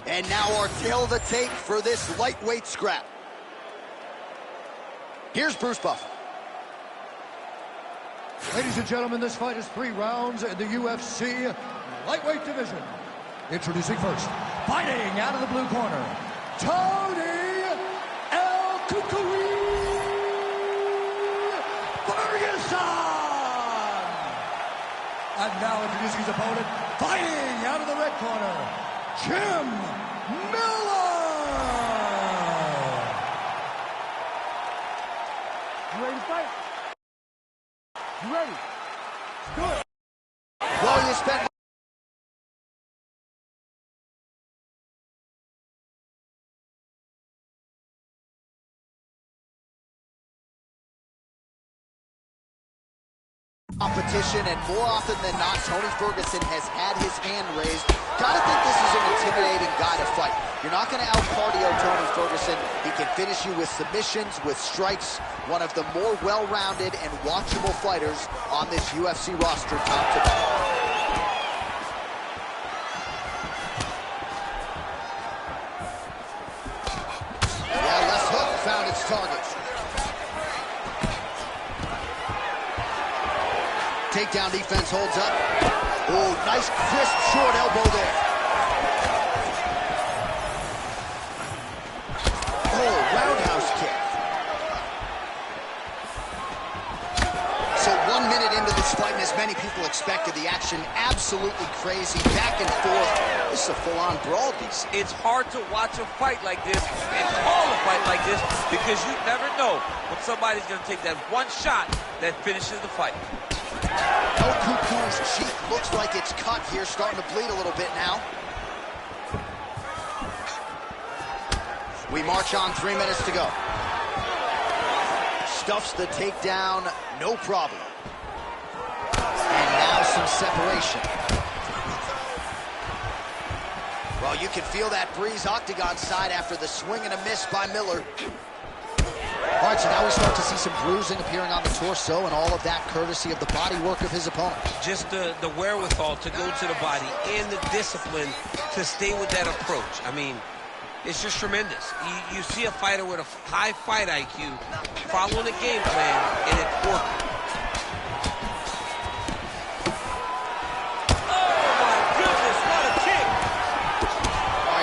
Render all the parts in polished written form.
And now our tail of the tape for this lightweight scrap. Here's Bruce Buffer. Ladies and gentlemen, this fight is 3 rounds in the UFC lightweight division. Introducing first, fighting out of the blue corner, Tony El Kukui Ferguson! And now introducing his opponent, fighting out of the red corner, Jim Miller! You ready to fight? You ready? Let's do it. Well, you spent competition, and more often than not, Tony Ferguson has had his hand raised. Gotta think this is an intimidating guy to fight. You're not gonna out-cardio Tony Ferguson. He can finish you with submissions, with strikes. One of the more well-rounded and watchable fighters on this UFC roster, top to bottom. Yeah, left hook found its target. Takedown defense holds up. Oh, nice crisp short elbow there. Oh, roundhouse kick. So 1 minute into this fight, and as many people expected, the action absolutely crazy, back and forth. This is a full-on brawl, DC. It's hard to watch a fight like this and call a fight like this because you never know when somebody's going to take that one shot that finishes the fight. El Kukui's cheek looks like it's cut here, starting to bleed a little bit now. We march on, 3 minutes to go. Stuffs the takedown, no problem. And now some separation. Well, you can feel that breeze octagon side after the swing and a miss by Miller. All right, so now we start to see some bruising appearing on the torso, and all of that courtesy of the body work of his opponent. Just the wherewithal to go to the body and the discipline to stay with that approach. I mean, it's just tremendous. You see a fighter with a high fight IQ following a game plan, and it's working.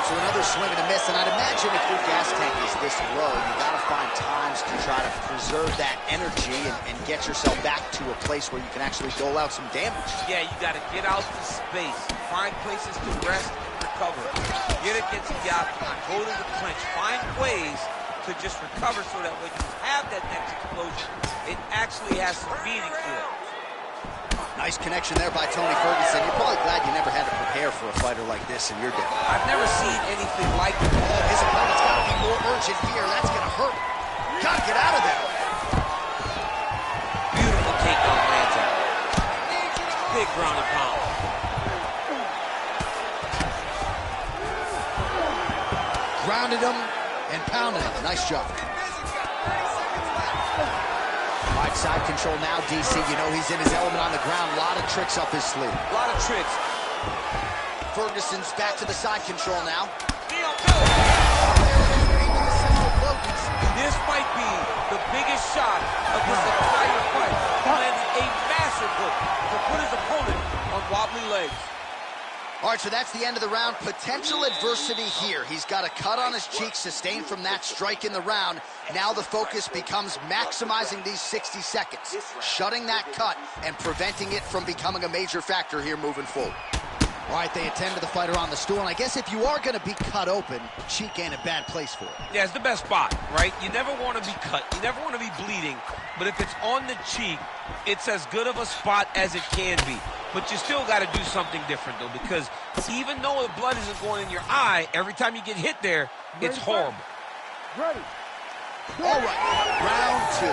Another swing and a miss, and I'd imagine if your gas tank is this low, you got to find times to try to preserve that energy and get yourself back to a place where you can actually dole out some damage. Yeah, you got to get out the space, find places to rest and recover. Get against the octagon, go to the clinch, find ways to just recover so that when you have that next explosion, it actually has some meaning to it. Nice connection there by Tony Ferguson. You're probably glad you never had to prepare for a fighter like this in your day. I've never seen anything like it. Oh, his opponent's got to be more urgent here. That's going to hurt. Got to get out of there. Beautiful takedown lands out. Big ground and pound. Grounded him and pounded him. Nice job. Right side control now, DC. You know he's in his element on the ground. A lot of tricks up his sleeve. A lot of tricks. Ferguson's back to the side control now. This might be the biggest shot of this entire fight. Landed a massive hook to put his opponent on wobbly legs. All right, so that's the end of the round. Potential adversity here. He's got a cut on his cheek sustained from that strike in the round. Now the focus becomes maximizing these 60 seconds, shutting that cut and preventing it from becoming a major factor here moving forward. All right, they attend to the fighter on the stool, and I guess if you are going to be cut open, cheek ain't a bad place for it. Yeah, it's the best spot, right? You never want to be cut. You never want to be bleeding. But if it's on the cheek, it's as good of a spot as it can be. But you still got to do something different, though, because even though the blood isn't going in your eye, every time you get hit there, it's horrible. Ready. All right, round 2.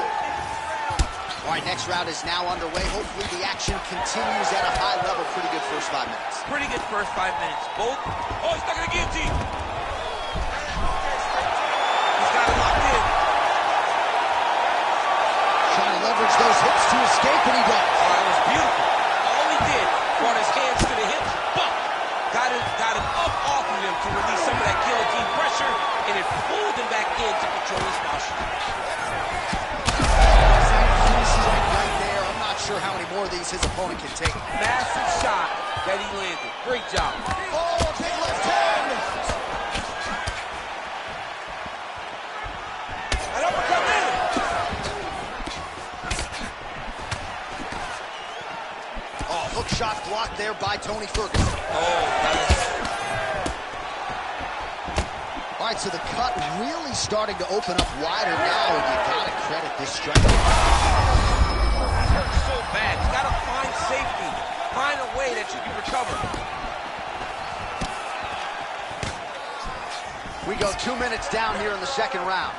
All right, next round is now underway. Hopefully the action continues at a high level. Pretty good first 5 minutes. Pretty good first 5 minutes. Both. Oh, he's stuck in the guillotine. He's got it locked in. Trying to leverage those hips to escape, and he does. Oh, that was beautiful. All he did brought his hands to the hips, but got him up off of him to release some of control his posture. Right there. I'm not sure how many more of these his opponent can take. Massive shot that he landed. Great job. Oh, big left hand. And uppercut in. Oh, hook shot blocked there by Tony Ferguson. Oh, nice. All right, so the cut really starting to open up wider now, and you gotta credit this striker. It hurts so bad. You gotta find safety. Find a way that you can recover. We go 2 minutes down here in the second round.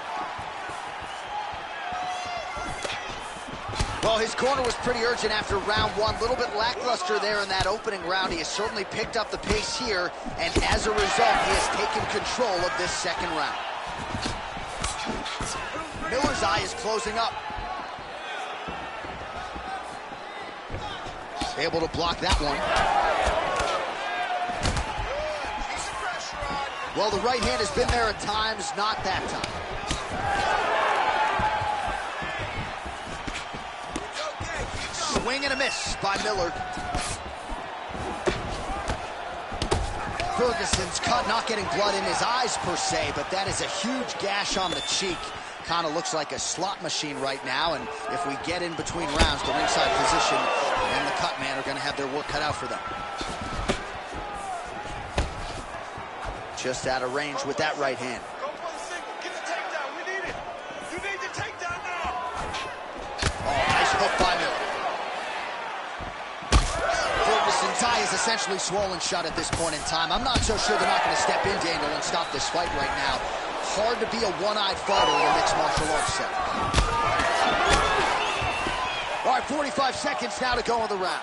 Well, his corner was pretty urgent after round one. A little bit lackluster there in that opening round. He has certainly picked up the pace here, and as a result, he has taken control of this second round. Miller's eye is closing up. Able to block that one. Well, the right hand has been there at times, not that time. Swing and a miss by Miller. Ferguson's cut, not getting blood in his eyes per se, but that is a huge gash on the cheek. Kind of looks like a slot machine right now, and if we get in between rounds, the ringside position and the cut man are going to have their work cut out for them. Just out of range with that right hand. Go for the single. Get the takedown. We need it. You need the takedown now. Oh, nice hook by Miller. Ferguson's eye is essentially swollen shut at this point in time. I'm not so sure they're not going to step in, Daniel, and stop this fight right now. Hard to be a one-eyed fighter in a mixed martial arts set. All right, 45 seconds now to go in the round.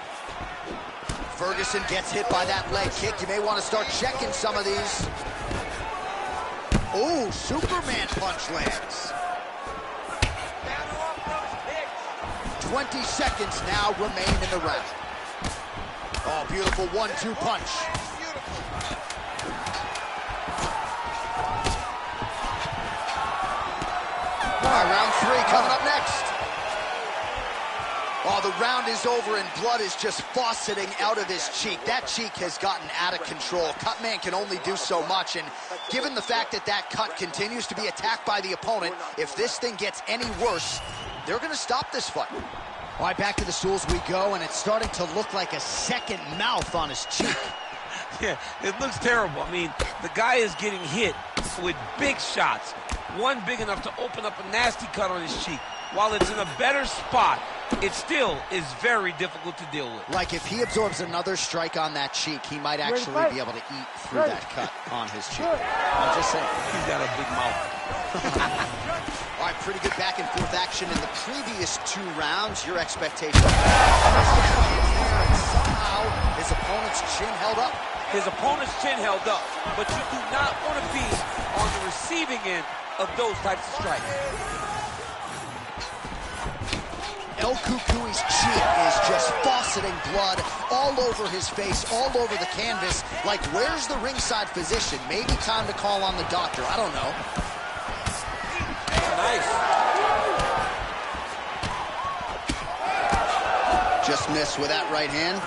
Ferguson gets hit by that leg kick. You may want to start checking some of these. Oh, Superman punch lands. 20 seconds now remain in the round. Oh, beautiful 1-2 punch. All right, round three coming up next. Oh, the round is over and blood is just fauceting out of his cheek. That cheek has gotten out of control. Cutman can only do so much, and given the fact that that cut continues to be attacked by the opponent, if this thing gets any worse, they're going to stop this fight. All right, back to the stools we go, and it's starting to look like a second mouth on his cheek. Yeah, it looks terrible. I mean, the guy is getting hit with big shots. One big enough to open up a nasty cut on his cheek. While it's in a better spot, it still is very difficult to deal with. Like if he absorbs another strike on that cheek, he might actually be able to eat through that cut on his cheek. I'm just saying. He's got a big mouth. All right, pretty good back and forth action in the previous 2 rounds. Your expectation? Somehow his opponent's chin held up. His opponent's chin held up, but you do not want to be on the receiving end of those types of strikes. El Cucuy's cheek is just fauceting blood all over his face, all over the canvas. Like, where's the ringside physician? Maybe time to call on the doctor. I don't know. Nice. Just missed with that right hand.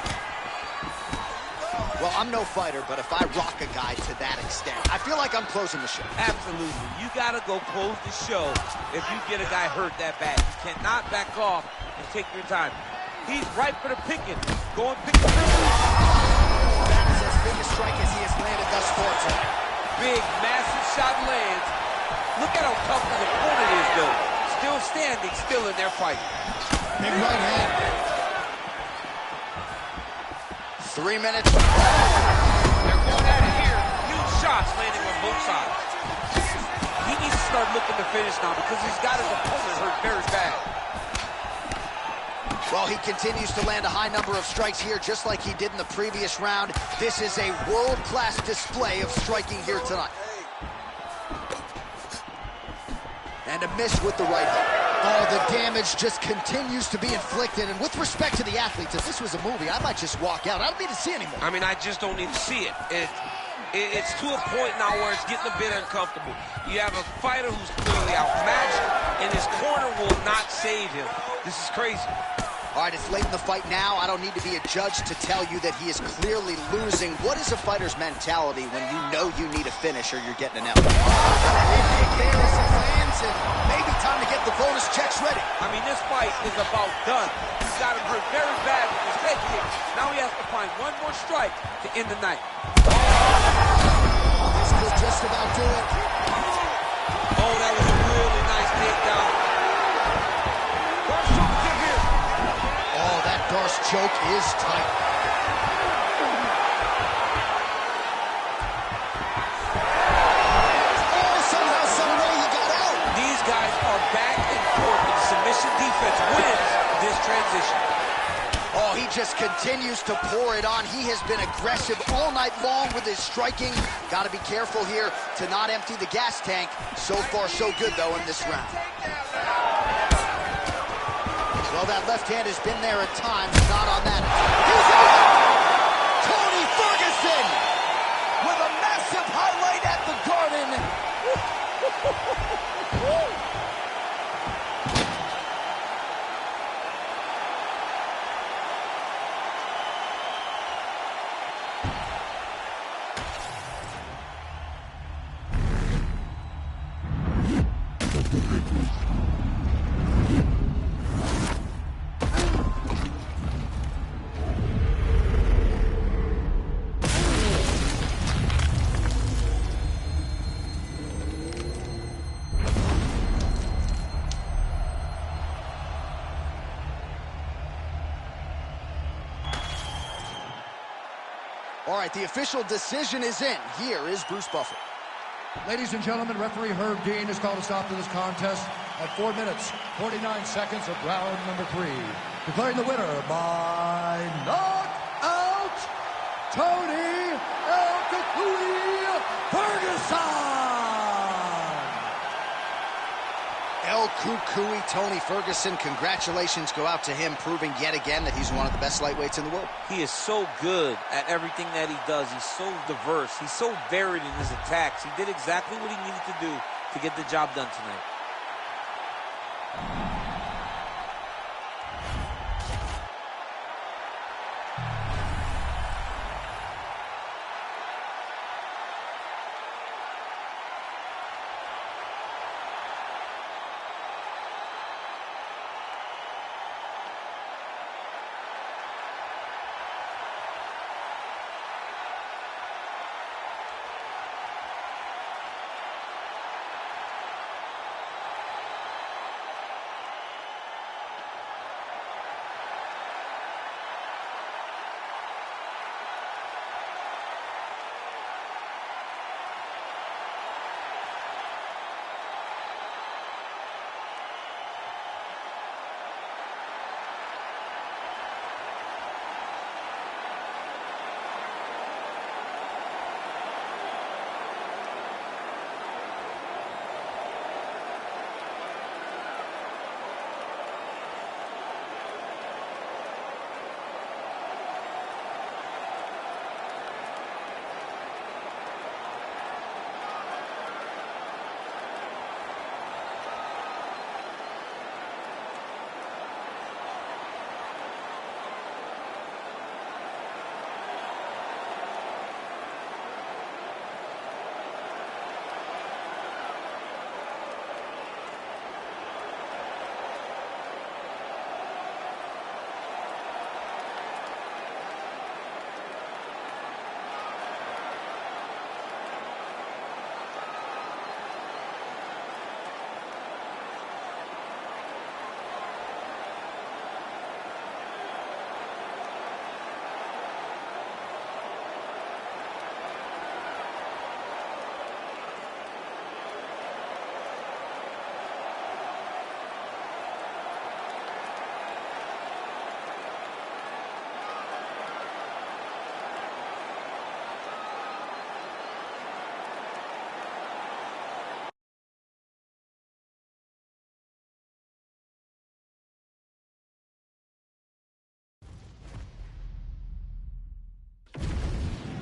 Well, I'm no fighter, but if I rock a guy to that extent, I feel like I'm closing the show. Absolutely. You got to go close the show if you get a guy hurt that bad. You cannot back off and take your time. He's right for the picking. Go and pick the privilege. That is as big a strike as he has landed thus far tonight. Big, massive shot lands. Look at how tough his opponent is, though. Still standing, still in their fight. Big right hand. 3 minutes. They're going at it here. Huge shots landing on both sides. He needs to start looking to finish now because he's got his opponent hurt very bad. Well, he continues to land a high number of strikes here, just like he did in the previous round. This is a world-class display of striking here tonight. And a miss with the right hook. Oh, the damage just continues to be inflicted. And with respect to the athletes, if this was a movie, I might just walk out. I don't need to see anymore. I mean, I just don't need to see it. It's to a point now where it's getting a bit uncomfortable. You have a fighter who's clearly outmatched, and his corner will not save him. This is crazy. All right, it's late in the fight now. I don't need to be a judge to tell you that he is clearly losing. What is a fighter's mentality when you know you need a finish or you're getting an L? And maybe time to get the bonus checks ready. I mean, this fight is about done. He's got him hurt very bad with his head kick. Now he has to find one more strike to end the night. This could just about do it. Oh, that was a really nice takedown. Oh, that Darce choke is tight. Oh, somehow, some way you got out. These guys are back and forth, and submission defense wins this transition. Oh, he just continues to pour it on. He has been aggressive all night long with his striking. Got to be careful here to not empty the gas tank. So far, so good, though, in this round. Well, that left hand has been there at times, not on that. He's out! Tony Ferguson with a massive highlight at the Garden. All right, the official decision is in. Here is Bruce Buffer. Ladies and gentlemen, referee Herb Dean has called a stop to this contest at 4 minutes, 49 seconds of round number 3. Declaring the winner by knockout, Tony Ferguson! El Cucuy, Tony Ferguson, congratulations go out to him, proving yet again that he's one of the best lightweights in the world. He is so good at everything that he does. He's so diverse. He's so varied in his attacks. He did exactly what he needed to do to get the job done tonight.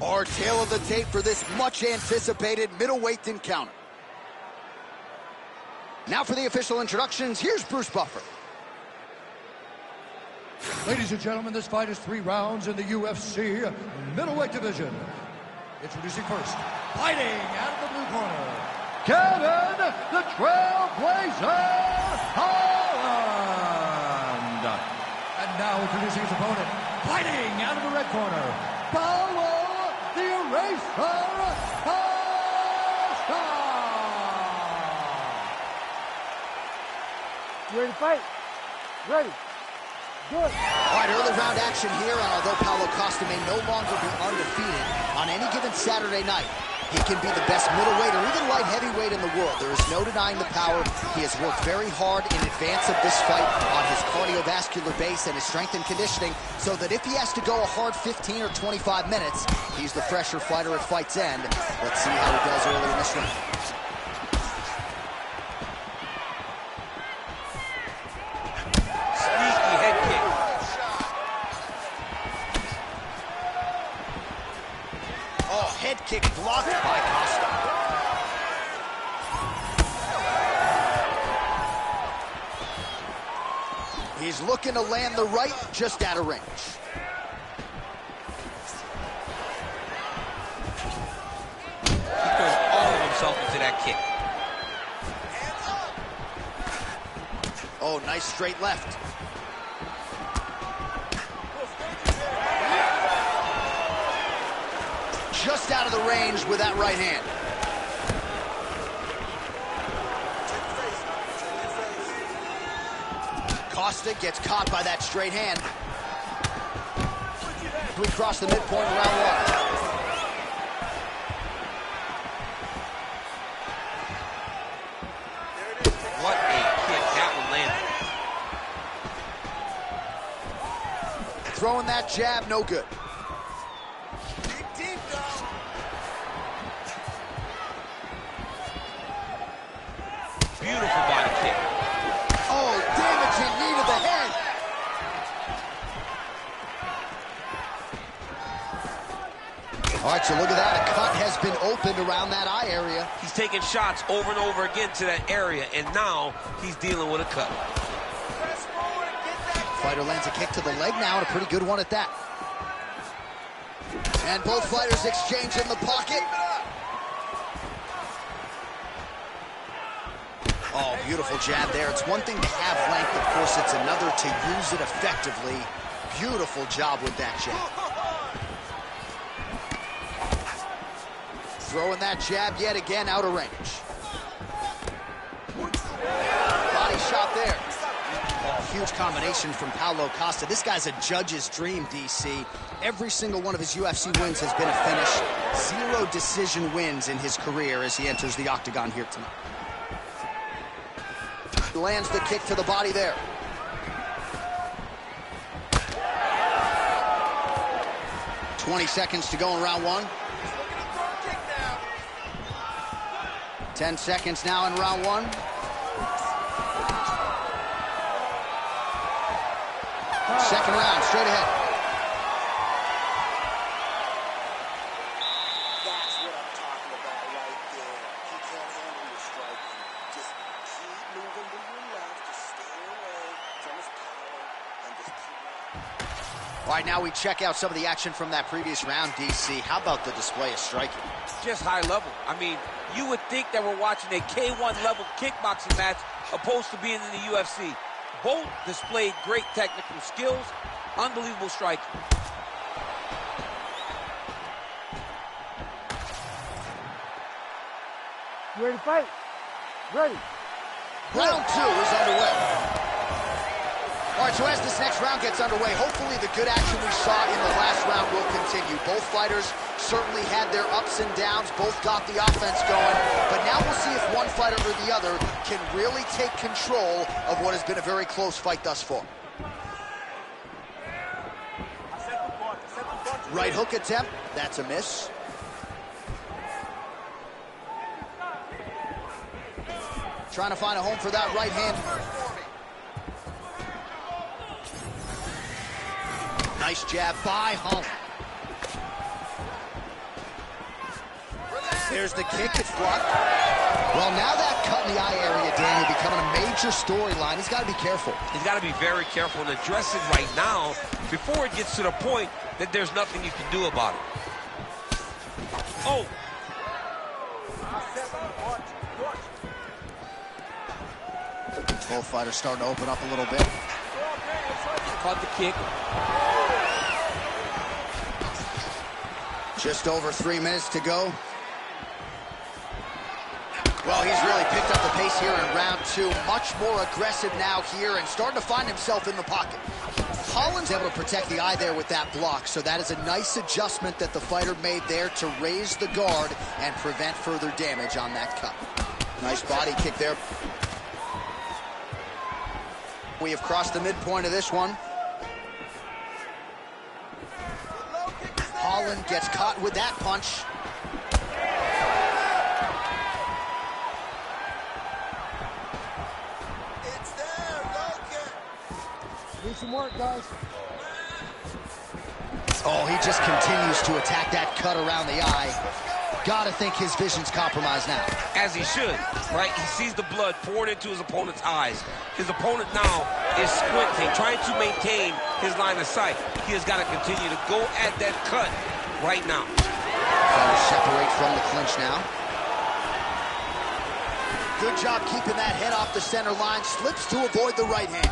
Our tail of the tape for this much-anticipated middleweight encounter. Now for the official introductions, here's Bruce Buffer. Ladies and gentlemen, this fight is 3 rounds in the UFC middleweight division. Introducing first, fighting out of the blue corner, Kevin the Trailblazer Holland. And now introducing his opponent, fighting out of the red corner, Paulo the Eraser Costa. You ready to fight? Ready. Good. All right, early round action here, and although Paulo Costa may no longer be undefeated on any given Saturday night, he can be the best middleweight or even light heavyweight in the world. There is no denying the power. He has worked very hard in advance of this fight on his cardiovascular base and his strength and conditioning, so that if he has to go a hard 15 or 25 minutes, he's the fresher fighter at fight's end. Let's see how he does early in this round. Head kick blocked by Costa. He's looking to land the right, just out of range. He throws all of himself into that kick. Oh, nice straight left. Just out of the range with that right hand. Costa gets caught by that straight hand. We cross the midpoint in round 1. What a kick. That one landed. Throwing that jab, no good. Beautiful body kick. Oh, damaging knee to the head. All right, so look at that. A cut has been opened around that eye area. He's taking shots over and over again to that area, and now he's dealing with a cut. Fighter lands a kick to the leg now, and a pretty good one at that. And both fighters exchange in the pocket. Oh, beautiful jab there. It's one thing to have length, of course, it's another to use it effectively. Beautiful job with that jab. Throwing that jab yet again out of range. Body shot there. Oh, huge combination from Paulo Costa. This guy's a judge's dream, DC. Every single one of his UFC wins has been a finish. 0 decision wins in his career as he enters the octagon here tonight. Lands the kick to the body there. $20 seconds to go in round 1. 10 seconds now in round 1. Second round, straight ahead. That's what I'm talking about right there. He can't handle your striking. Just keep moving to your left. Just stay away from his power and just keep moving. All right, now we check out some of the action from that previous round, DC. How about the display of striking? Just high level. I mean, you would think that we're watching a K1 level kickboxing match opposed to being in the UFC. Both displayed great technical skills, unbelievable striking. You ready to fight? Ready. Round 2 is underway. All right, so as this next round gets underway, hopefully the good action we saw in the last round will continue. Both fighters certainly had their ups and downs, both got the offense going, but now we'll see if one fighter or the other can really take control of what has been a very close fight thus far. Right hook attempt, that's a miss. Trying to find a home for that right hand. Nice jab by Holland. There's the kick, it's blocked. Well, now that cut in the eye area, Danny, becoming a major storyline. He's got to be careful. He's got to be very careful and address it right now before it gets to the point that there's nothing you can do about it. Oh! Both fighters starting to open up a little bit. Caught the kick. Just over 3 minutes to go. Well, he's really picked up the pace here in round 2. Much more aggressive now here and starting to find himself in the pocket. Holland's able to protect the eye there with that block, so that is a nice adjustment that the fighter made there to raise the guard and prevent further damage on that cut. Nice body kick there. We have crossed the midpoint of this one. Holland gets caught with that punch. It's there, low kick. Need some work, guys. Oh, he just continues to attack that cut around the eye. Gotta think his vision's compromised now. As he should, right? He sees the blood pouring into his opponent's eyes. His opponent now is squinting, trying to maintain his line of sight. He has got to continue to go at that cut right now. Trying to separate from the clinch now. Good job keeping that head off the center line. Slips to avoid the right hand.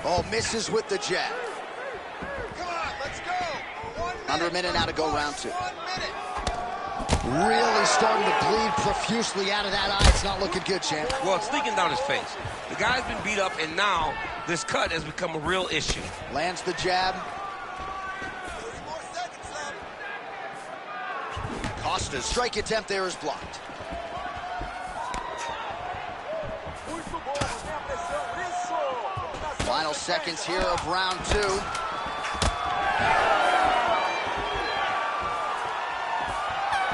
Oh, misses with the jab. Under a minute now to go round 2. Really starting to bleed profusely out of that eye. It's not looking good, champ. Well, it's leaking down his face. The guy's been beat up, and now this cut has become a real issue. Lands the jab. Costa's strike attempt there is blocked. Final seconds here of round 2.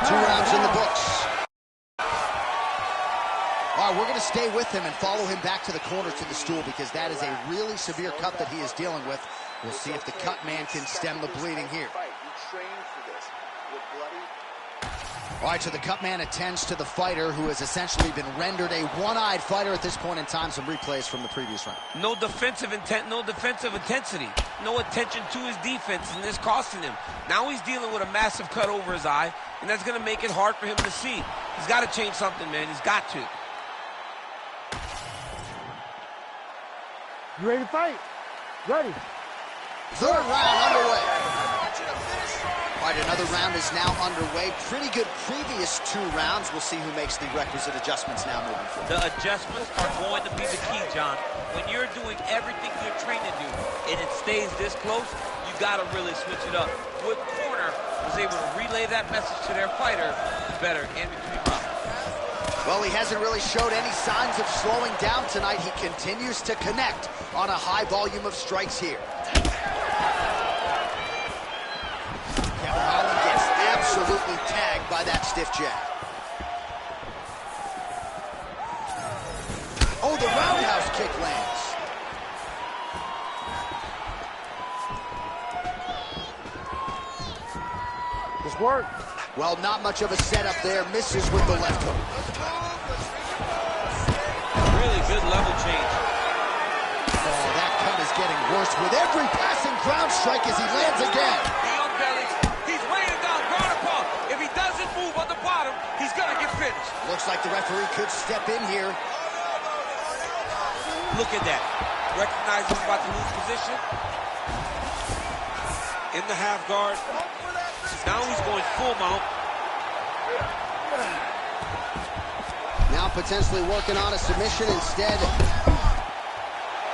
Two rounds in the books. All right, we're going to stay with him and follow him back to the corner to the stool because that is a really severe cut that he is dealing with. We'll see if the cut man can stem the bleeding here. All right, so the cut man attends to the fighter who has essentially been rendered a one-eyed fighter at this point in time. Some replays from the previous round. No defensive intent, no defensive intensity, no attention to his defense, and this costing him. Now he's dealing with a massive cut over his eye, and that's going to make it hard for him to see. He's got to change something, man. He's got to. You ready to fight? Ready. Third round underway. All right, another round is now underway. Pretty good previous 2 rounds. We'll see who makes the requisite adjustments now moving forward. The adjustments are going to be the key, John. When you're doing everything you're trained to do and it stays this close, you got to really switch it up. Good corner was able to relay that message to their fighter better in between rounds. Well, he hasn't really showed any signs of slowing down tonight. He continues to connect on a high volume of strikes here. Holland gets absolutely tagged by that stiff jab. Oh, the roundhouse kick lands. Just work. Well, not much of a setup there. Misses with the left hook. Really good level change. Oh, that cut is getting worse with every passing ground strike as he lands again. Looks like the referee could step in here. Look at that. Recognize he's about to lose position. In the half guard. Now he's going full mount. Now potentially working on a submission instead.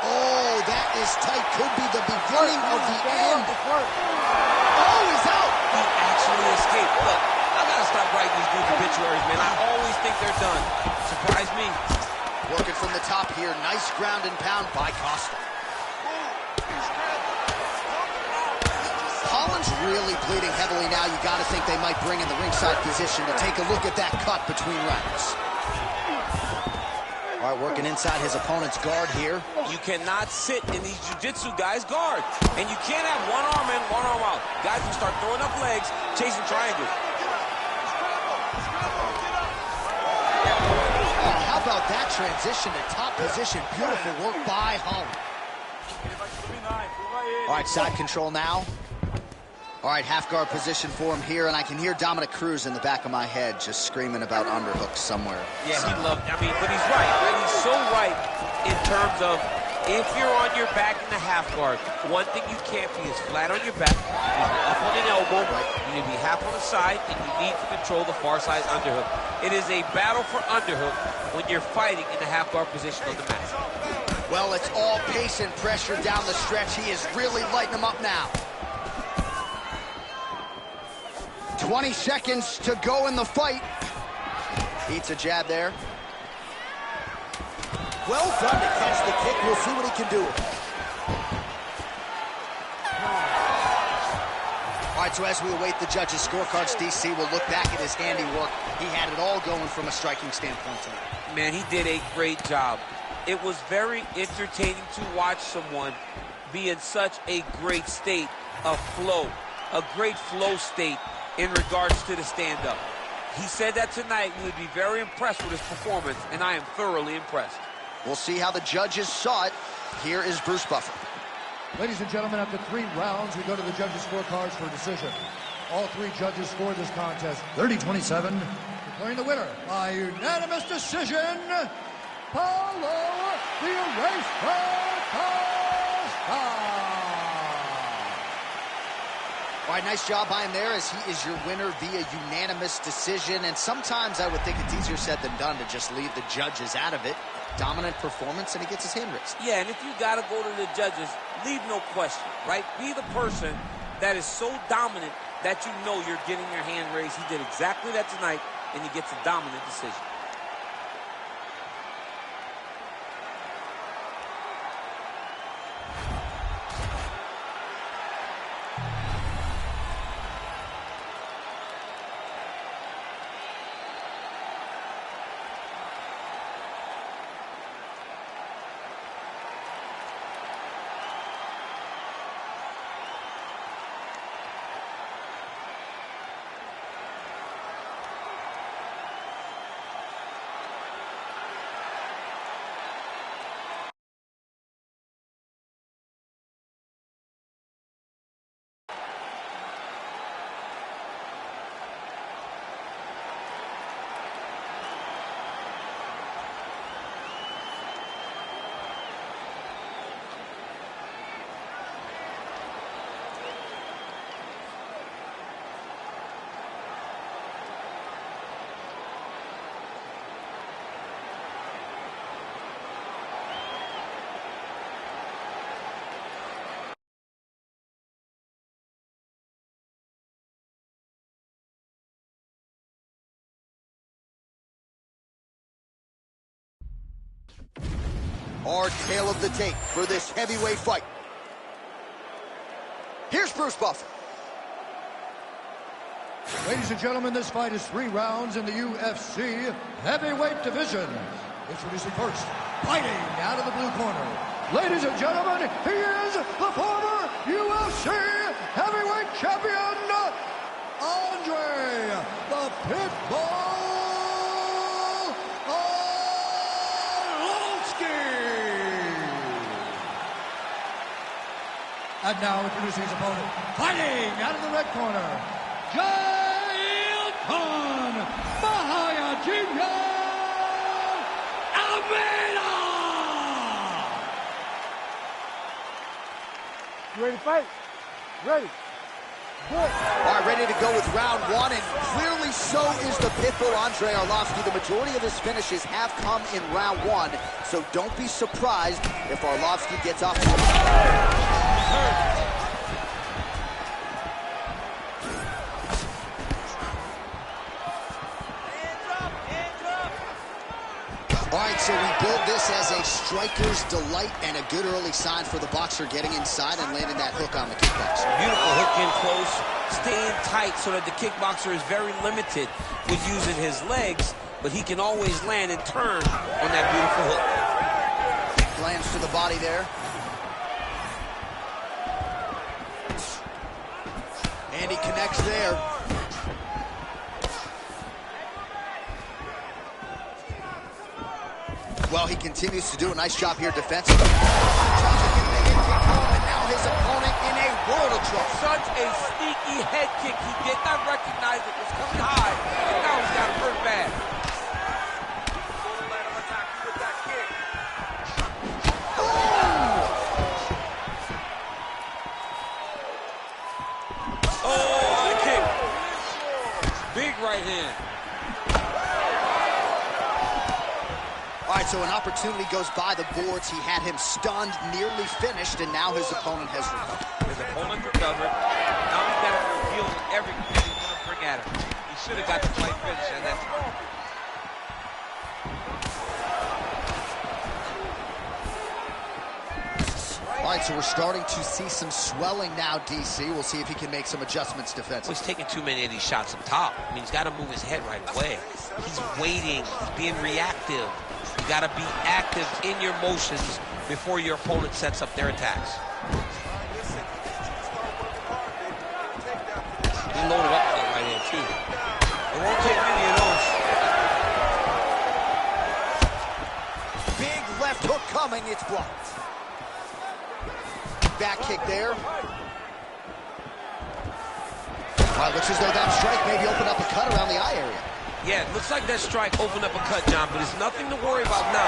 Oh, that is tight. Could be the beginning of the end. Oh, he's out. He actually escaped. Look, I gotta stop writing these dudes obituaries, man. I always think they're done. Surprise me. Working from the top here. Nice ground and pound by Costa. Holland's really bleeding heavily now. You got to think they might bring in the ringside position to take a look at that cut between rounds. All right, working inside his opponent's guard here. You cannot sit in these jiu-jitsu guys' guard. And you can't have one arm in, one arm out. Guys will start throwing up legs, chasing triangles. Oh, how about that transition to top position? Beautiful work by Holland. All right, side control now. All right, half guard position for him here, and I can hear Dominic Cruz in the back of my head just screaming about underhooks somewhere. Yeah, he loved, I mean, but he's right. He's so right in terms of if you're on your back in the half guard, one thing you can't be is flat on your back. You need to be up on an elbow. You need to be half on the side, and you need to control the far side underhook. It is a battle for underhook when you're fighting in the half guard position on the mat. Well, it's all pace and pressure down the stretch. He is really lighting him up now. 20 seconds to go in the fight. Eats a jab there. Well done to catch the kick. We'll see what he can do. All right, so as we await the judges' scorecards, DC will look back at his handiwork. He had it all going from a striking standpoint tonight. Man, he did a great job. It was very entertaining to watch someone be in such a great state of flow, a great flow state in regards to the stand-up. He said that tonight we would be very impressed with his performance, and I am thoroughly impressed. We'll see how the judges saw it. Here is Bruce Buffer. Ladies and gentlemen, after 3 rounds, we go to the judges' scorecards for a decision. All 3 judges scored this contest 30-27, declaring the winner by unanimous decision, Paulo the Eraser Costa. All right, nice job by him there, as he is your winner via unanimous decision. And sometimes I would think it's easier said than done to just leave the judges out of it. Dominant performance, and he gets his hand raised. Yeah, and if you got to go to the judges, leave no question, right? Be the person that is so dominant that you know you're getting your hand raised. He did exactly that tonight, and he gets a dominant decision. Our tale of the tape for this heavyweight fight. Here's Bruce Buffer. Ladies and gentlemen, this fight is 3 rounds in the UFC heavyweight division. Introducing first, fighting out of the blue corner. Ladies and gentlemen, he is the former UFC heavyweight champion, Andre the Pitbull Arlovski. And now introducing his opponent, fighting out of the red corner, Jailton Mahayajima Almeida! You ready to fight? Ready. Good. All right, ready to go with round 1, and clearly so is the Pitbull Andre Arlovski. The majority of his finishes have come in round 1, so don't be surprised if Arlovski gets off to a All right, so we build this as a striker's delight and a good early sign for the boxer getting inside and landing that hook on the kickboxer. Beautiful hook in close, staying tight so that the kickboxer is very limited with using his legs. but he can always land and turn on that beautiful hook. Lands to the body there. And he connects there. Well, he continues to do a nice job here defensively. And now his opponent in a world of trouble. Such a sneaky head kick. He did not recognize it was coming high, and now he's got hurt bad. Oh, high kick. Big right hand. All right, so an opportunity goes by the boards. He had him stunned, nearly finished, and now his opponent has recovered. His opponent recovered. Now he's got to deal with everything he's going to bring at him. He should have got the fight finish at that time. All right, so we're starting to see some swelling now, DC. We'll see if he can make some adjustments defensively. He's taking too many of these shots up top. I mean, he's got to move his head right away. He's waiting. He's being reactive. You got to be active in your motions before your opponent sets up their attacks. He loaded up with that right hand, too. It won't take many of those. Big left hook coming. It's blocked. Back kick there. All right, looks as though that strike maybe opened up a cut around the eye area. Yeah, it looks like that strike opened up a cut, John, but it's nothing to worry about now.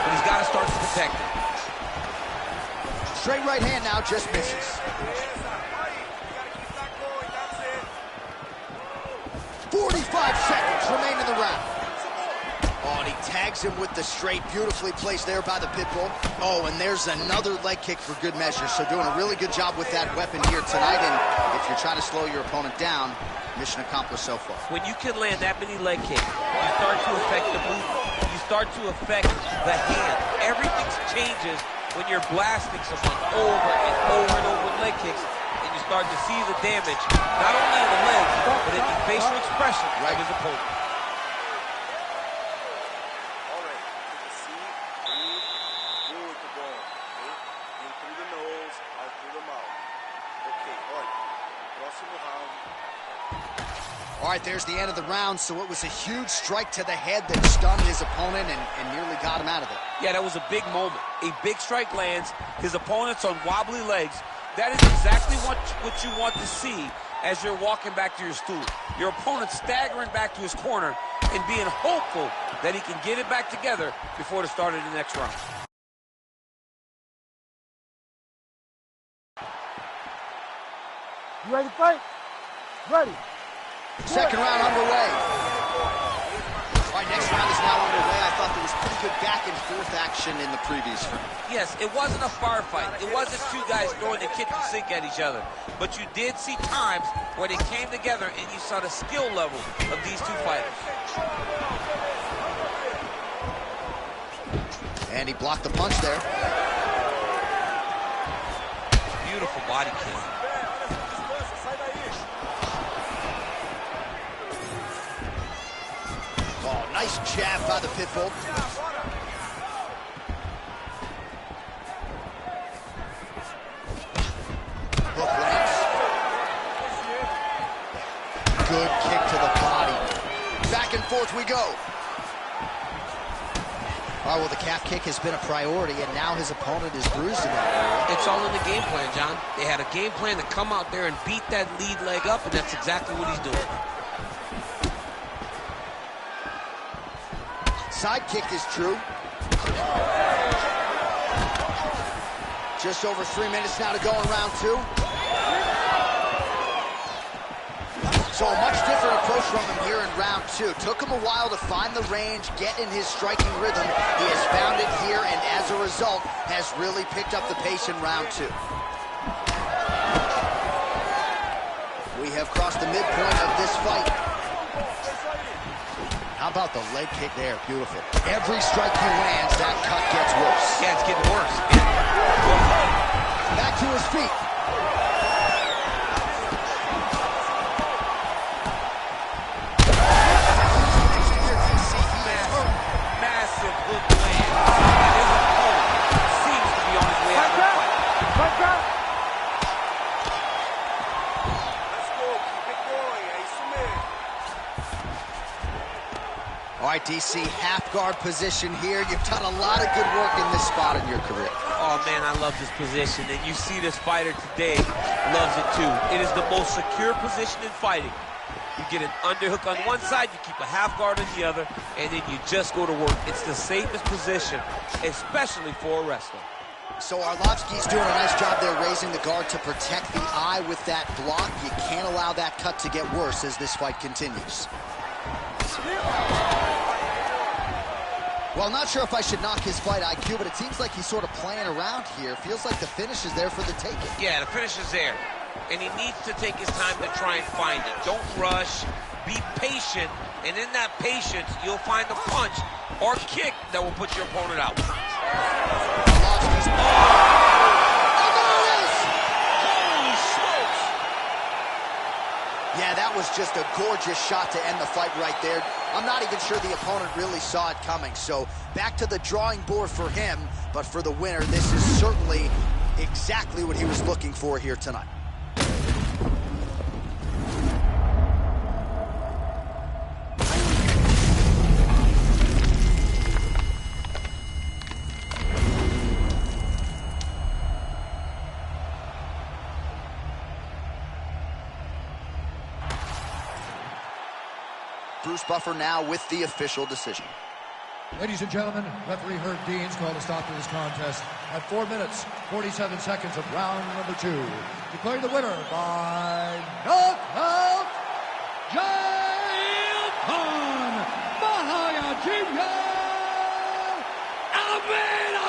But he's got to start to protect it. Straight right hand now, just misses. 45 seconds remain in the round. Oh, and he tags him with the straight, beautifully placed there by the Pitbull. Oh, and there's another leg kick for good measure. So doing a really good job with that weapon here tonight. And if you're trying to slow your opponent down, mission accomplished so far. When you can land that many leg kicks, you start to affect the movement. You start to affect the hand. Everything changes when you're blasting someone over and over and over with leg kicks, and you start to see the damage, not only in the legs, but in the facial expression of his opponent. All right, take a seat, breathe, good to go. Okay, in through the nose, out through the mouth. Okay, olha, próximo round. All right, there's the end of the round. So it was a huge strike to the head that stunned his opponent and nearly got him out of it. Yeah, that was a big moment. A big strike lands. His opponent's on wobbly legs. That is exactly what you want to see as you're walking back to your stool. Your opponent staggering back to his corner and being hopeful that he can get it back together before the start of the next round. You ready to fight? Ready. Second round underway. All right, next round is now underway. I thought there was pretty good back and forth action in the previous round. Yes, it wasn't a firefight. It wasn't two guys throwing the kitchen sink at each other. But you did see times where they came together and you saw the skill level of these two fighters. And he blocked the punch there. Beautiful body kick. Oh, nice jab by the Pitbull. Hook lands. Good kick to the body. Back and forth we go. All right, well, the calf kick has been a priority, and now his opponent is bruised in that area. It's all in the game plan, John. They had a game plan to come out there and beat that lead leg up, and that's exactly what he's doing. Side kick is true. Just over 3 minutes now to go in round two. So a much different approach from him here in round two. Took him a while to find the range, get in his striking rhythm. He has found it here, and as a result, has really picked up the pace in round two. We have crossed the midpoint of this fight. How about the leg kick there? Beautiful. Every strike he lands, that cut gets worse. Yeah, it's getting worse. Back to his feet. He All right, DC, half guard position here. You've done a lot of good work in this spot in your career. Oh, man, I love this position. And you see this fighter today loves it, too. It is the most secure position in fighting. You get an underhook on one side, you keep a half guard on the other, and then you just go to work. It's the safest position, especially for a wrestler. So Arlovsky's doing a nice job there raising the guard to protect the eye with that block. You can't allow that cut to get worse as this fight continues. Well, not sure if I should knock his fight IQ, but it seems like he's sort of playing around here. Feels like the finish is there for the taking. Yeah, the finish is there. And he needs to take his time to try and find it. Don't rush. Be patient. And in that patience, you'll find a punch or kick that will put your opponent out. Arlovsky's... Oh, there it is! Holy smokes! Yeah, that was just a gorgeous shot to end the fight right there. I'm not even sure the opponent really saw it coming. So back to the drawing board for him. But for the winner, this is certainly exactly what he was looking for here tonight. Bruce Buffer now with the official decision. Ladies and gentlemen, referee Herb Deans called a stop to this contest at 4 minutes, 47 seconds of round number 2. Declaring the winner by knockout, Japan Mahayajima Almeida!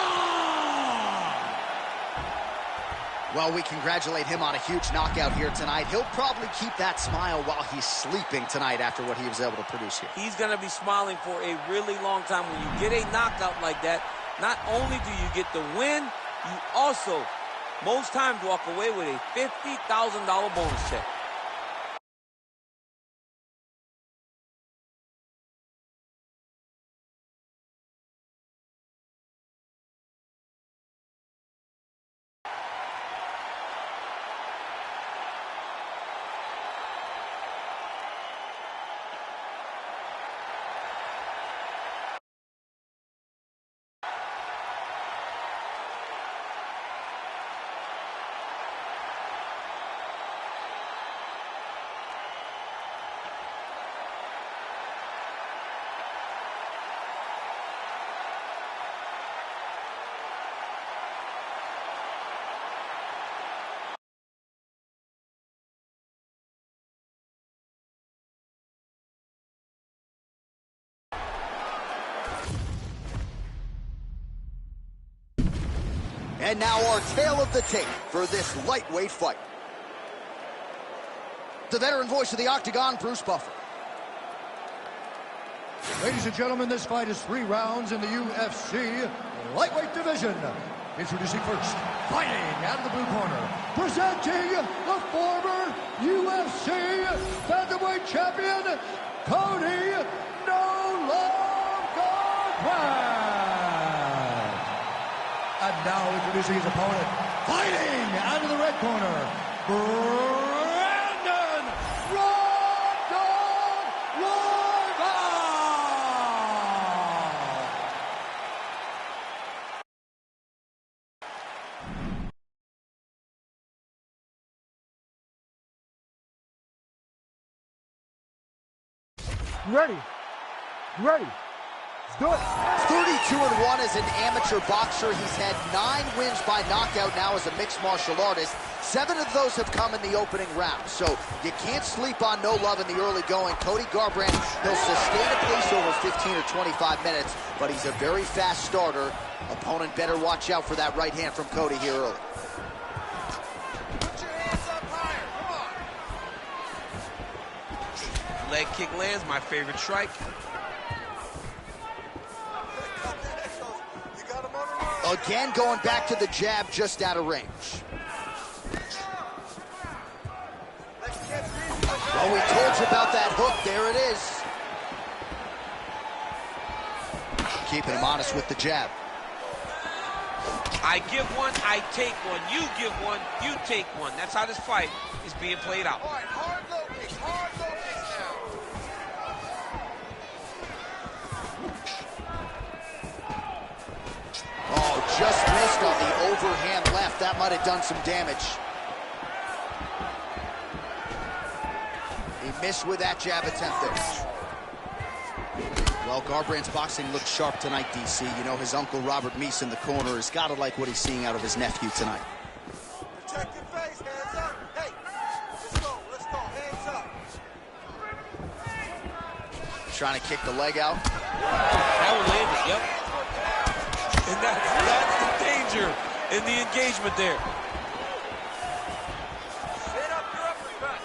Well, we congratulate him on a huge knockout here tonight. He'll probably keep that smile while he's sleeping tonight after what he was able to produce here. He's going to be smiling for a really long time. When you get a knockout like that, not only do you get the win, you also, most times, walk away with a $50,000 bonus check. And now our tale of the tape for this lightweight fight. The veteran voice of the Octagon, Bruce Buffer. Ladies and gentlemen, this fight is 3 rounds in the UFC lightweight division. Introducing first, fighting out of the blue corner, presenting the former UFC featherweight champion, Cody No Love Godwin. And now introducing his opponent, fighting out of the red corner, Brandon Rondo Royval. You ready? You ready? Let's do it. 32-1 as an amateur boxer. He's had 9 wins by knockout now as a mixed martial artist. 7 of those have come in the opening round. So you can't sleep on No Love in the early going. Cody Garbrandt, he'll sustain a pace over 15 or 25 minutes, but he's a very fast starter. Opponent better watch out for that right hand from Cody here early. Put your hands up higher. Come on. Leg kick lands, my favorite strike. You got him on the run. Again, going back to the jab just out of range. Well, we told you about that hook. There it is. Keeping him honest with the jab. I give one, I take one. You give one, you take one. That's how this fight is being played out. All right, hard low kicks now. Just on the overhand left, that might have done some damage. He missed with that jab attempt there. Well, Garbrandt's boxing looked sharp tonight, DC. You know, his uncle Robert Meese in the corner has got to like what he's seeing out of his nephew tonight. Protect your face, hands up. Hey, let's go, hands up. Trying to kick the leg out. That one landed, yep. And that's the danger in the engagement there. Set up your uppercut.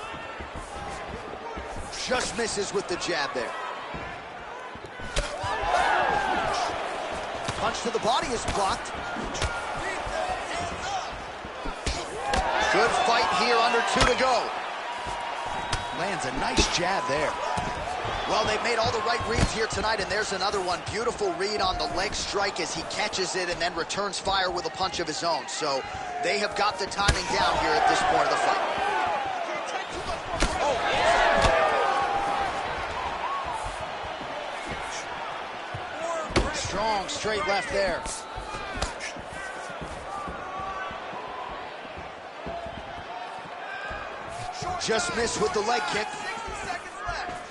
Just misses with the jab there. Punch to the body is blocked. Good fight here, under 2 to go. Lands a nice jab there. Well, they've made all the right reads here tonight, and there's another one. Beautiful read on the leg strike as he catches it and then returns fire with a punch of his own. So they have got the timing down here at this point of the fight. Strong straight left there. Just missed with the leg kick. 60 seconds left.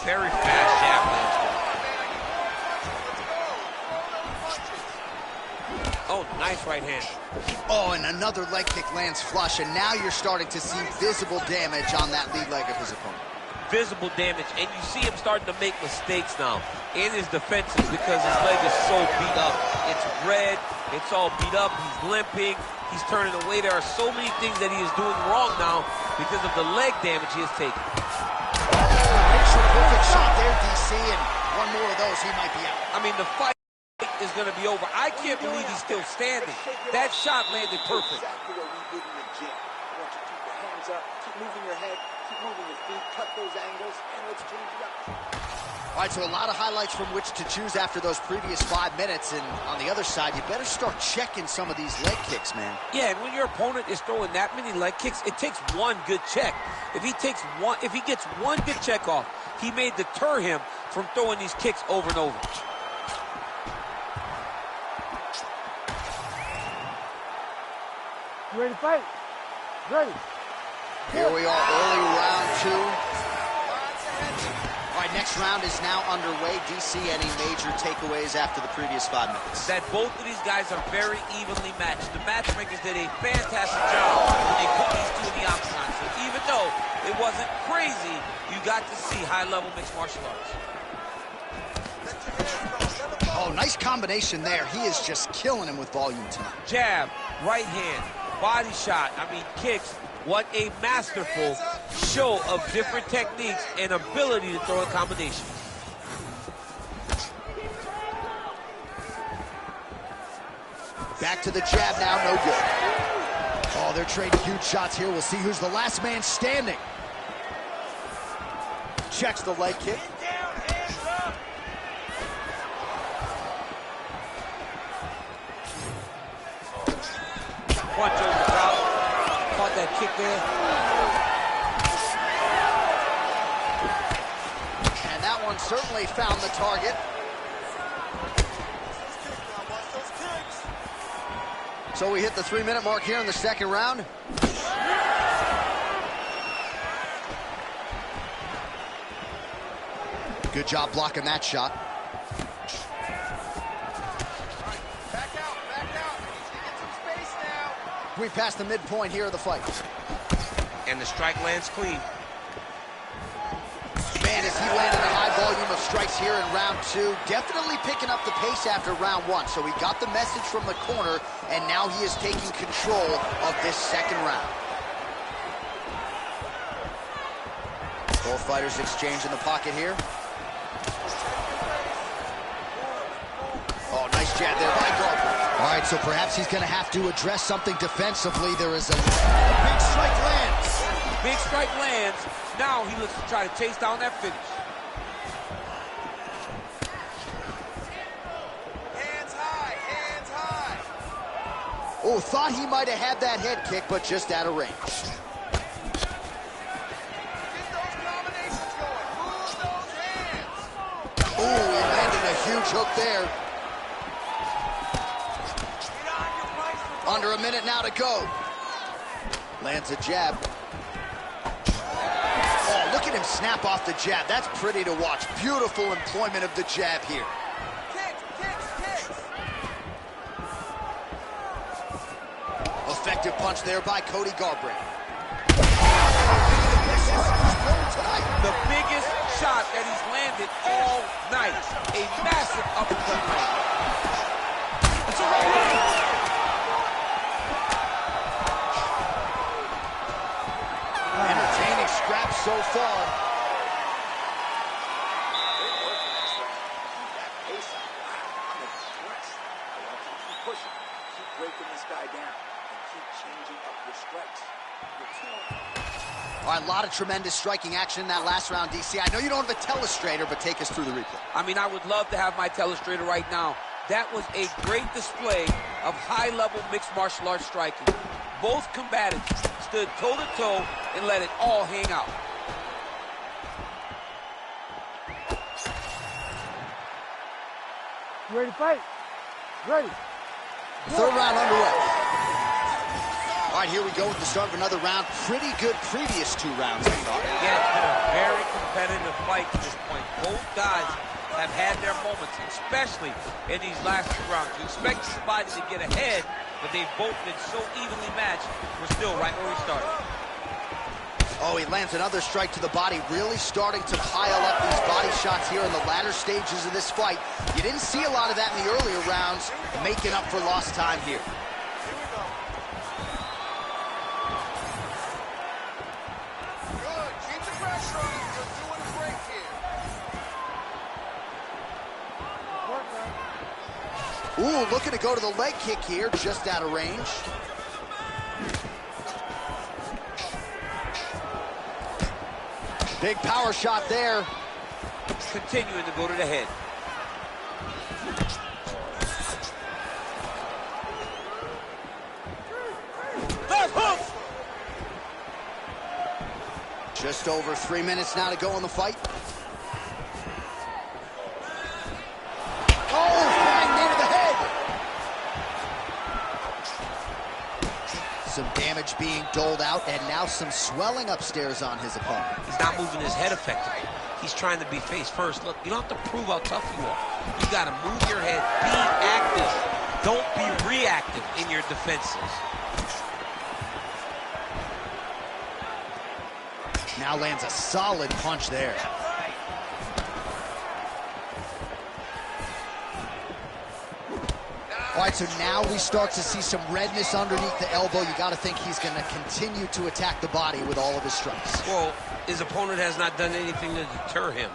Very fast jab lands. Oh, nice right hand. Oh, and another leg kick lands flush, and now you're starting to see visible damage on that lead leg of his opponent. Visible damage, and you see him starting to make mistakes now in his defenses because his leg is so beat up. It's red, it's all beat up, he's limping, he's turning away. There are so many things that he is doing wrong now because of the leg damage he has taken. Picture perfect shot there, DC, and one more of those, he might be out. I mean, the fight is going to be over. I can't believe he's still standing. That shot landed perfect. Exactly what we did in the gym. I want you to keep your hands up, keep moving your head, keep moving your feet, cut those angles, and let's change it up. All right, so a lot of highlights from which to choose after those previous 5 minutes, and on the other side, you better start checking some of these leg kicks, man. Yeah, and when your opponent is throwing that many leg kicks, it takes one good check. If he gets one good check off, he may deter him from throwing these kicks over and over. You ready to fight? Ready. Here we are, early round 2. All right, next round is now underway. DC, any major takeaways after the previous 5 minutes? That both of these guys are very evenly matched. The matchmakers did a fantastic job when they put these two in the octagon. So even though it wasn't crazy, you got to see high-level mixed martial arts. Oh, nice combination there. He is just killing him with volume tonight. Jab, right hand, body shot, I mean kicks. What a masterful show of different techniques and ability to throw a combination. Back to the jab now, no good. Oh, they're trading huge shots here. We'll see who's the last man standing. Checks the leg kick. Punch over the top. Caught that kick there. And that one certainly found the target. So we hit the 3-minute mark here in the second round. Good job blocking that shot. Back out. I need you to get some space now. We passed the midpoint here of the fight. And the strike lands clean. Man, as he landed a high volume of strikes here in round 2, definitely picking up the pace after round 1. So he got the message from the corner, and now he is taking control of this second round. Both fighters exchange in the pocket here. Oh, nice jab there by Garbrand. All right, so perhaps he's going to have to address something defensively. There is a big strike lands. Big strike lands. Now he looks to try to chase down that finish. Hands high. Oh, thought he might have had that head kick, but just out of range. Get those combinations going. Move those hands. Oh, he landed a huge hook there. Under a minute now to go. Lands a jab. Oh, look at him snap off the jab. That's pretty to watch. Beautiful employment of the jab here. Effective punch there by Cody Garbrandt. The biggest shot that he's landed all night. A massive uppercut. It's a right hand. Entertaining scrap so far. Keep pushing, keep breaking this guy down, and keep changing up your strikes. All right, a lot of tremendous striking action in that last round, DC. I know you don't have a telestrator, but take us through the replay. I mean, I would love to have my telestrator right now. That was a great display of high-level mixed martial arts striking. Both combatants stood toe-to-toe and let it all hang out. You ready to fight? Ready. Third round underway. All right, here we go with the start of another round. Pretty good previous two rounds, I thought. Yeah, it's been a very competitive fight to this point. Both guys have had their moments, especially in these last two rounds. You expect somebody to get ahead, but they've both been so evenly matched. We're still right where we started. Oh, he lands another strike to the body, really starting to pile up these body shots here in the latter stages of this fight. You didn't see a lot of that in the earlier rounds, making up for lost time here. Good, keep the pressure on him. You're doing great here. Ooh, looking to go to the leg kick here, just out of range. Big power shot there. Continuing to go to the head. Left hook! Just over 3 minutes now to go in the fight. Oh, flying knee to the head. Some damage being doled out, and now some swelling upstairs on his opponent. He's not moving his head effectively. He's trying to be face first. Look, you don't have to prove how tough you are. You got to move your head, be active. Don't be reactive in your defenses. Now lands a solid punch there. All right, so now we start to see some redness underneath the elbow. You got to think he's going to continue to attack the body with all of his strikes. Well, his opponent has not done anything to deter him.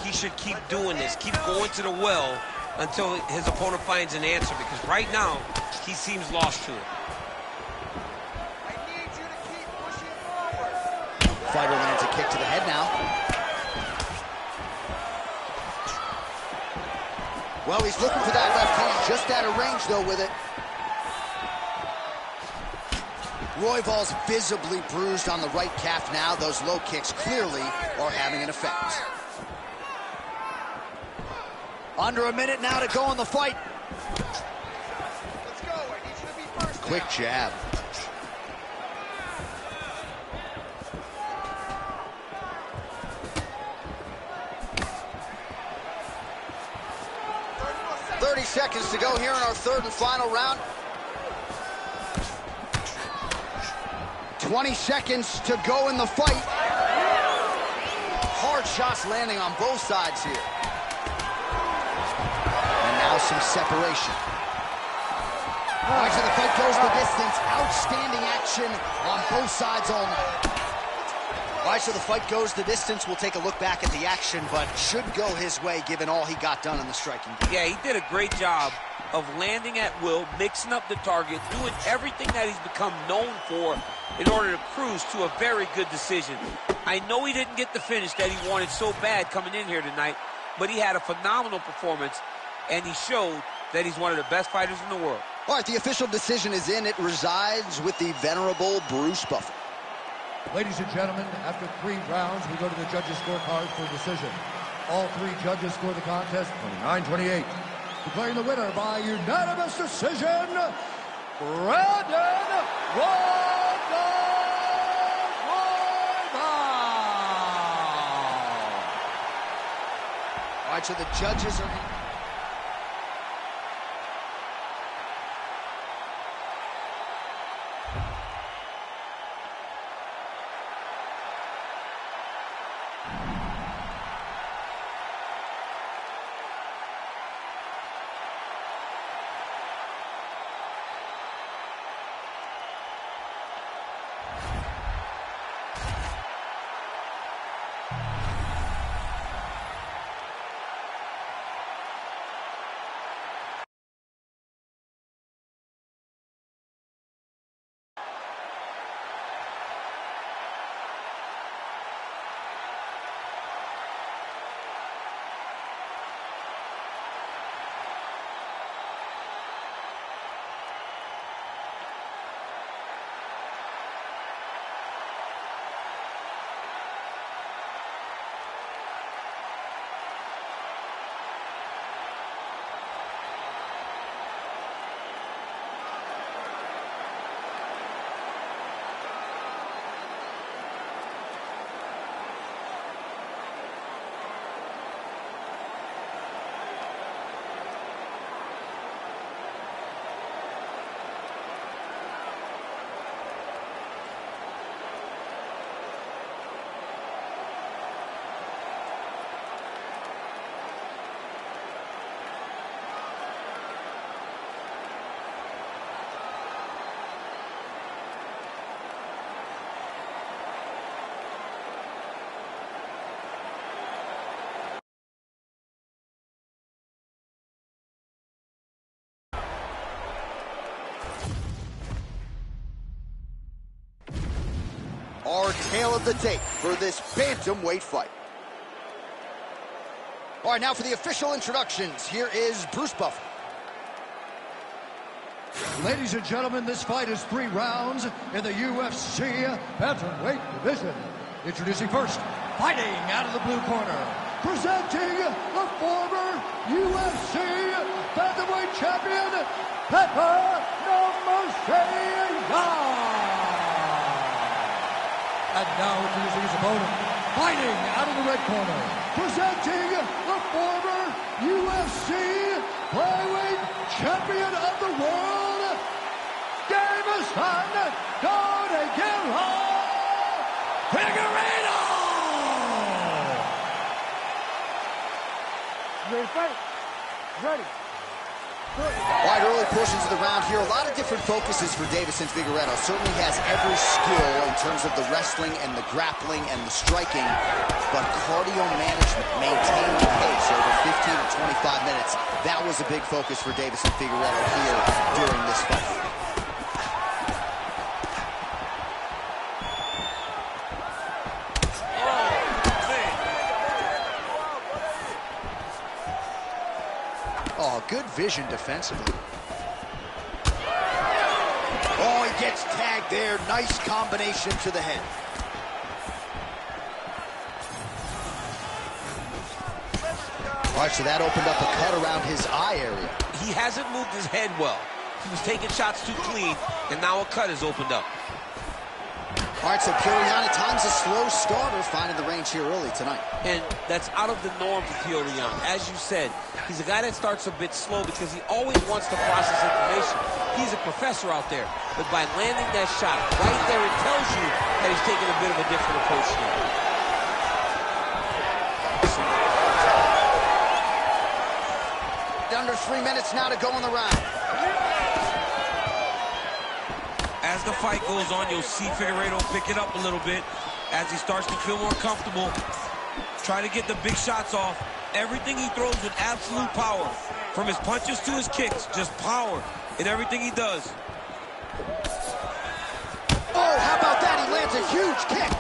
He should keep doing this, keep going to the well until his opponent finds an answer, because right now, he seems lost to it. I need you to keep pushing forward. Fighter lands a kick to the head now. Well, he's looking for that left hand, just out of range, though, with it. Royval's visibly bruised on the right calf now. Those low kicks clearly are having an effect. Under a minute now to go in the fight. Let's go. I need you to be first. Quick jab. Now. 30 seconds to go here in our third and final round. 20 seconds to go in the fight. Hard shots landing on both sides here. And now some separation. All right, so the fight goes the distance. Outstanding action on both sides all night. All right, so the fight goes the distance. We'll take a look back at the action, but should go his way given all he got done in the striking game. Yeah, he did a great job of landing at will, mixing up the target, doing everything that he's become known for in order to cruise to a very good decision. I know he didn't get the finish that he wanted so bad coming in here tonight, but he had a phenomenal performance, and he showed that he's one of the best fighters in the world. All right, the official decision is in. It resides with the venerable Bruce Buffer. Ladies and gentlemen, after 3 rounds, we go to the judges' scorecards for decision. All three judges score the contest 29-28. Declaring the winner by unanimous decision, Brandon Royval. All right, so the judges are... Our tale of the tape for this bantamweight fight. All right, now for the official introductions. Here is Bruce Buffer. Ladies and gentlemen, this fight is 3 rounds in the UFC bantamweight division. Introducing first, fighting out of the blue corner, presenting the former UFC bantamweight champion, Pepper No. And now introducing his opponent, fighting out of the red corner, presenting the former UFC flyweight champion of the world, Davison Figueiredo! You ready to fight? Ready. All right, early portions of the round here. A lot of different focuses for Davison Figueiredo. Certainly has every skill in terms of the wrestling and the grappling and the striking, but cardio management, maintaining the pace over 15 to 25 minutes, that was a big focus for Davison Figueiredo here during this fight. Oh, good vision defensively. Oh, he gets tagged there. Nice combination to the head. All right, so that opened up a cut around his eye area. He hasn't moved his head well. He was taking shots too clean, and now a cut has opened up. All right, so Piorian at times a slow starter, finding the range here early tonight. And that's out of the norm for Piorian. As you said, he's a guy that starts a bit slow because he always wants to process information. He's a professor out there, but by landing that shot right there, it tells you that he's taking a bit of a different approach here. Under 3 minutes now to go in the round. As the fight goes on, you'll see Figueiredo pick it up a little bit as he starts to feel more comfortable. Try to get the big shots off. Everything he throws with absolute power. From his punches to his kicks, just power in everything he does. Oh, how about that? He lands a huge kick.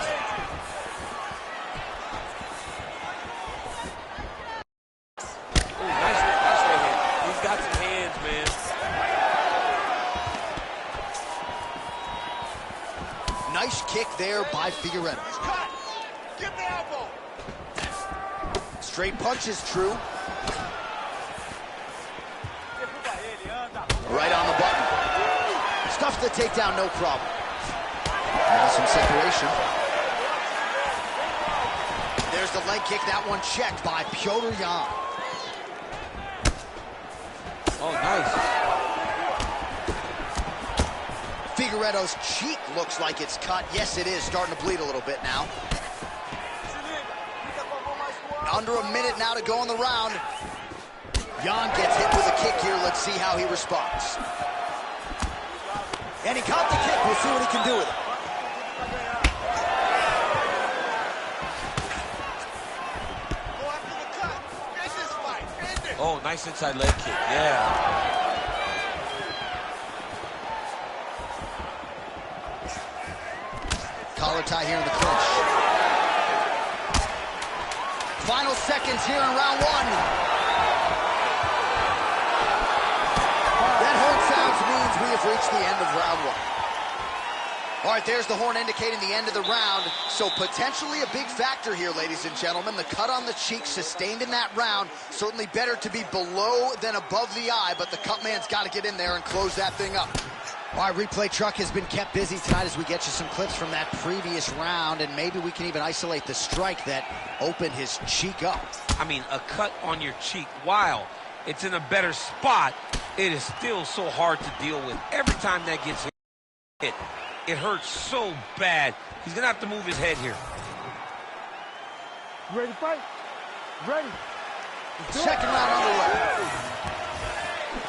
Oh, nice right hand. He's got some hands, man. Nice kick there by Figueiredo. Cut! Give the elbow! Straight punch is true. Right on the button. Stuffs the takedown, no problem. Now some separation. There's the leg kick. That one checked by Petr Yan. Oh, nice. Figueiredo's cheek looks like it's cut. Yes, it is. Starting to bleed a little bit now. Under a minute now to go in the round. Yan gets hit with a kick here. Let's see how he responds. And he caught the kick. We'll see what he can do with it. Oh, nice inside leg kick. Yeah. Collar tie here in the clinch. Final seconds here in round one. That horn sounds means we have reached the end of round one. All right, there's the horn indicating the end of the round. So potentially a big factor here, ladies and gentlemen. The cut on the cheek sustained in that round. Certainly better to be below than above the eye, but the cut man's got to get in there and close that thing up. All right, replay truck has been kept busy tonight as we get you some clips from that previous round, and maybe we can even isolate the strike that opened his cheek up. I mean, a cut on your cheek, while it's in a better spot, it is still so hard to deal with. Every time that gets hit, it hurts so bad. He's gonna have to move his head here. You ready to fight? Ready. Second round underway.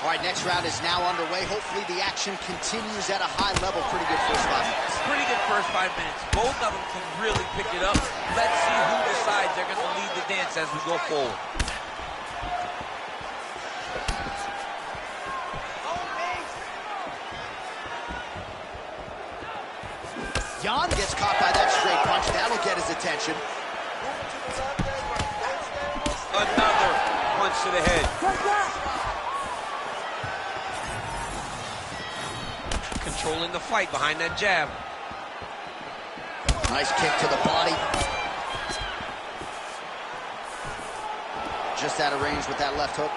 All right, next round is now underway. Hopefully the action continues at a high level. Pretty good first 5 minutes. Pretty good first 5 minutes. Both of them can really pick it up. Let's see who decides they're gonna lead the dance as we go forward. Yan gets caught by that straight punch. That'll get his attention. Another punch to the head. Controlling the fight behind that jab. Nice kick to the body. Just out of range with that left hook.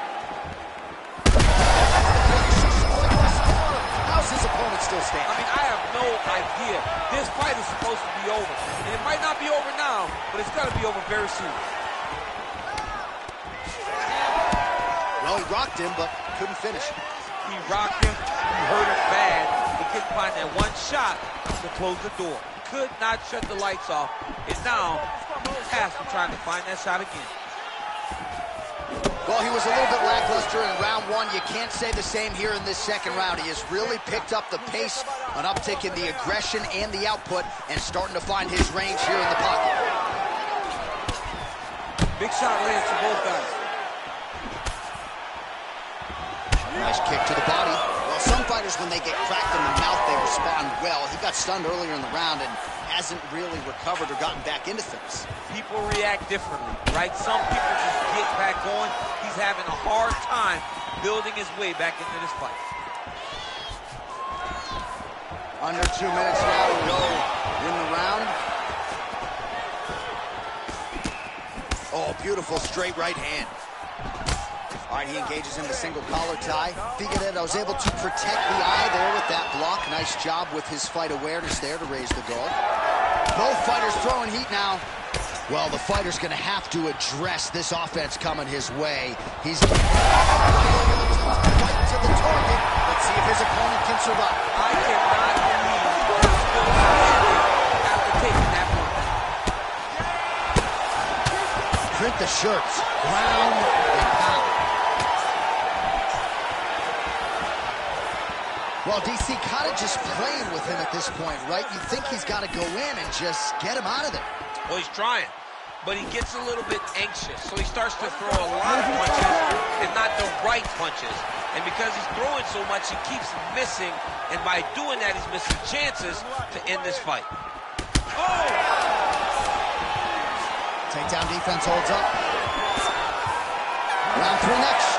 How's his opponent still standing? I mean, I have no idea. This fight is supposed to be over. And it might not be over now, but it's got to be over very soon. Well, he rocked him, but couldn't finish. He rocked him. He hurt him bad. He couldn't find that one shot to close the door. Could not shut the lights off. And now, has to trying to find that shot again. Well, he was a little bit lackluster in round one. You can't say the same here in this second round. He has really picked up the pace, an uptick in the aggression and the output, and starting to find his range here in the pocket. Big shot lands for both guys. Nice kick to the body. Well, some fighters, when they get cracked in the mouth, they respond well. He got stunned earlier in the round and hasn't really recovered or gotten back into things. People react differently, right? Some people just get back going. He's having a hard time building his way back into this fight. Under 2 minutes now to go in the round. Oh, beautiful straight right hand. All right, he engages in the single collar tie. Figueiredo was able to protect the eye there with that block. Nice job with his fight awareness there to raise the guard. Both fighters throwing heat now. Well, the fighter's going to have to address this offense coming his way. He's right to the target. Let's see if his opponent can survive. I cannot believe he's still standing after taking that one. Print the shirts. Ground and pound. Well, DC kind of just playing with him at this point, right? You think he's got to go in and just get him out of there. Well, he's trying, but he gets a little bit anxious, so he starts to throw a lot of punches and not the right punches. And because he's throwing so much, he keeps missing, and by doing that, he's missing chances to end this fight. Oh! Takedown defense holds up. Round 3 next.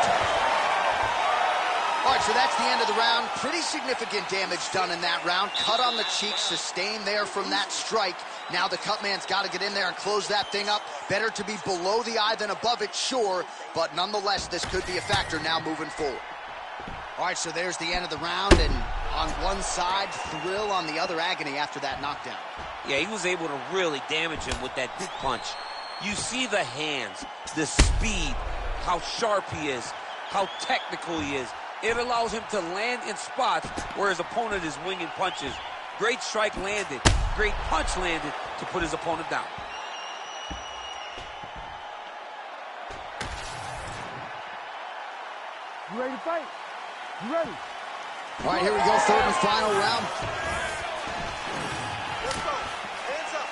All right, so that's the end of the round. Pretty significant damage done in that round. Cut on the cheek, sustained there from that strike. Now the cut man's got to get in there and close that thing up. Better to be below the eye than above it, sure, but nonetheless, this could be a factor now moving forward. All right, so there's the end of the round, and on one side, thrill, on the other, agony after that knockdown. Yeah, he was able to really damage him with that big punch. You see the hands, the speed, how sharp he is, how technical he is. It allows him to land in spots where his opponent is winging punches. Great strike landed, great punch landed to put his opponent down. You ready to fight? You ready? All right, here we go, third and final round. Let's go. Hands up.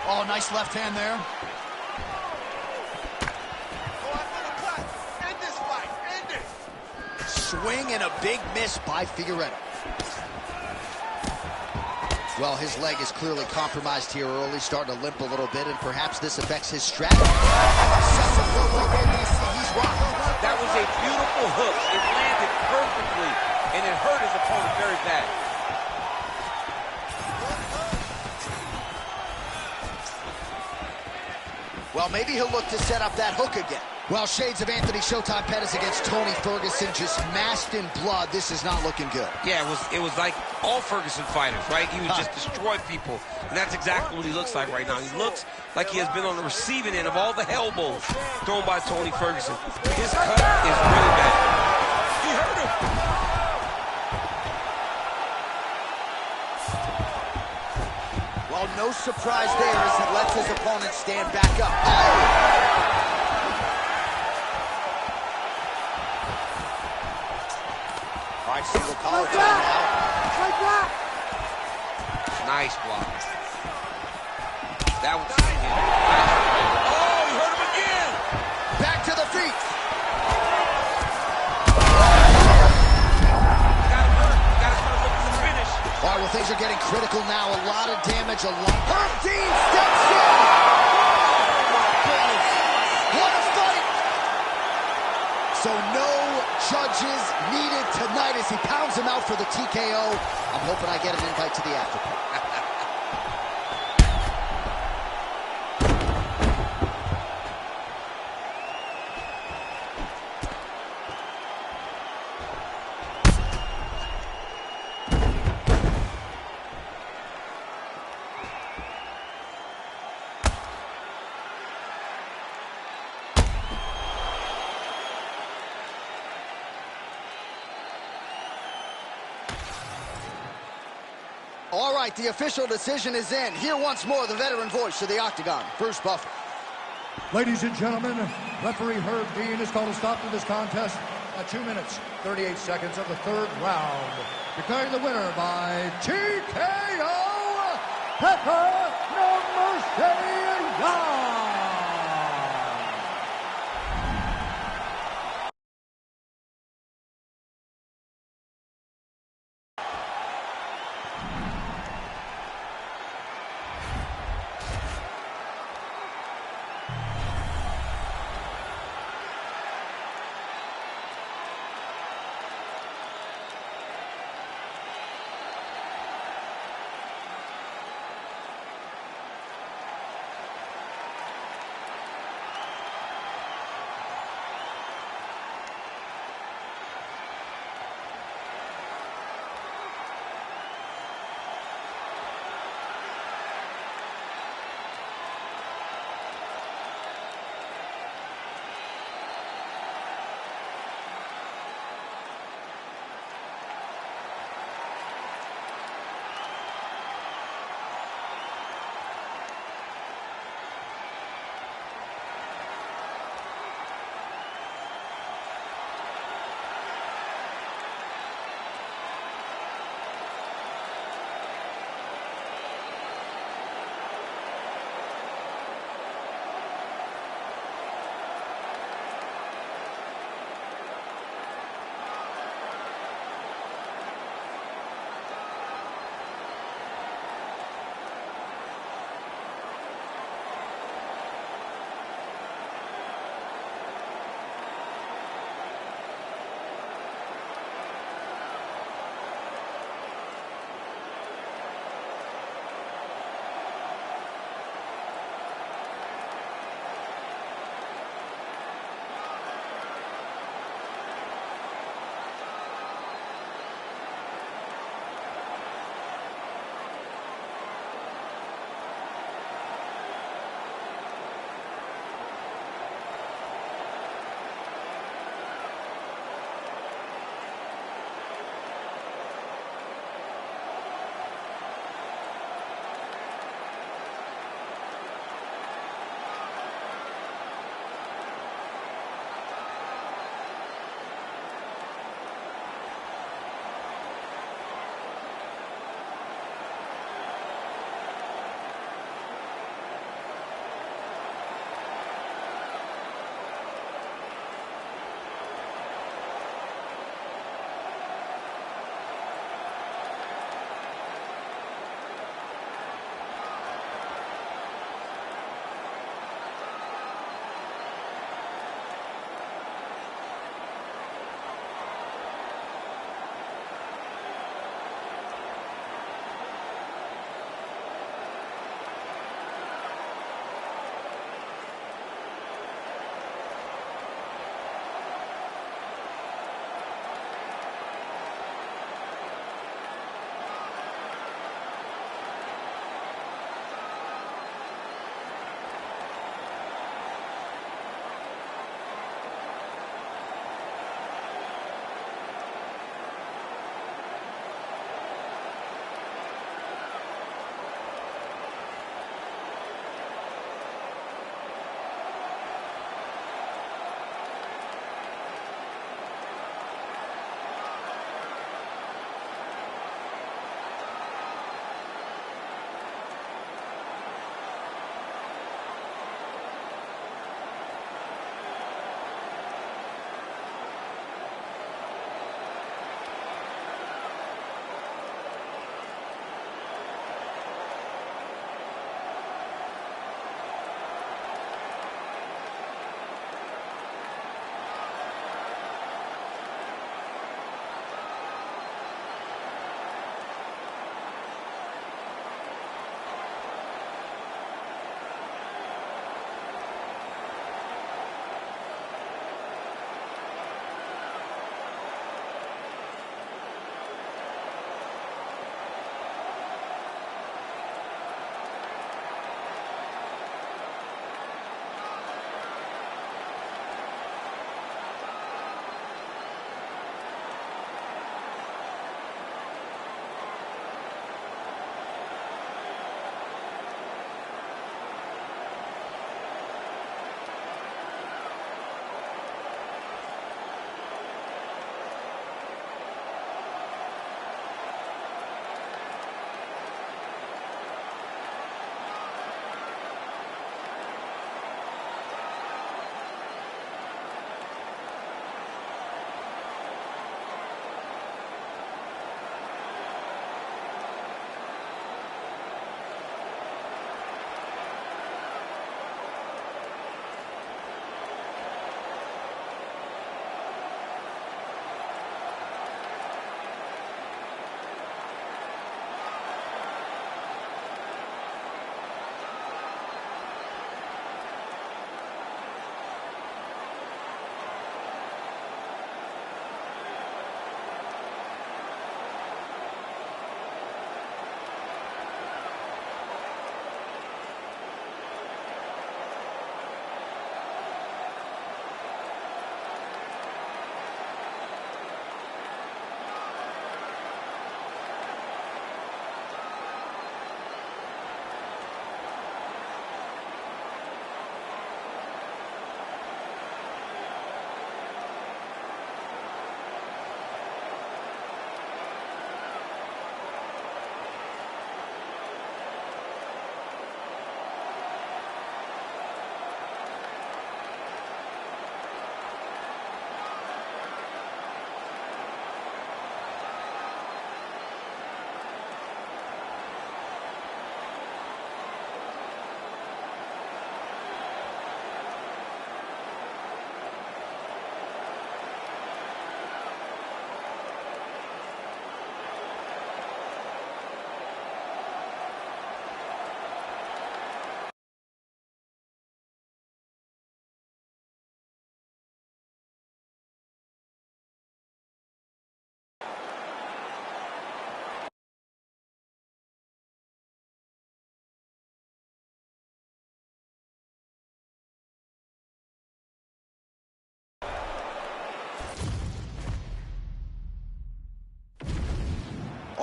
Oh, nice left hand there. Go after the cut. End this fight. End it. Swing and a big miss by Figueredo. Well, his leg is clearly compromised here early, starting to limp a little bit, and perhaps this affects his strategy. That was a beautiful hook. It landed perfectly, and it hurt his opponent very bad. Well, maybe he'll look to set up that hook again. Well, shades of Anthony Showtime Pettis against Tony Ferguson, just masked in blood. This is not looking good. Yeah, it was like all Ferguson fighters, right? He would just destroy people, and that's exactly what he looks like right now. He looks like he has been on the receiving end of all the elbows thrown by Tony Ferguson. His cut is really bad. He hurt him. Well, no surprise there as he lets his opponent stand back up. Oh! All right, single collar time now. Like that! Nice block. That was... Oh, he hurt him again! Back to the feet. Got him hurt. Got to start looking for the finish. All right, well, things are getting critical now. A lot of damage, a lot. Herb Dean steps in. What a fight! So no judges needed tonight as he pounds him out for the TKO. I'm hoping I get an invite to the after party. All right, the official decision is in. Here once more, the veteran voice of the Octagon, Bruce Buffer. Ladies and gentlemen, referee Herb Dean has called a stop to this contest at 2 minutes, 38 seconds of the third round. Declaring the winner by TKO, Pepper No Mercy Young.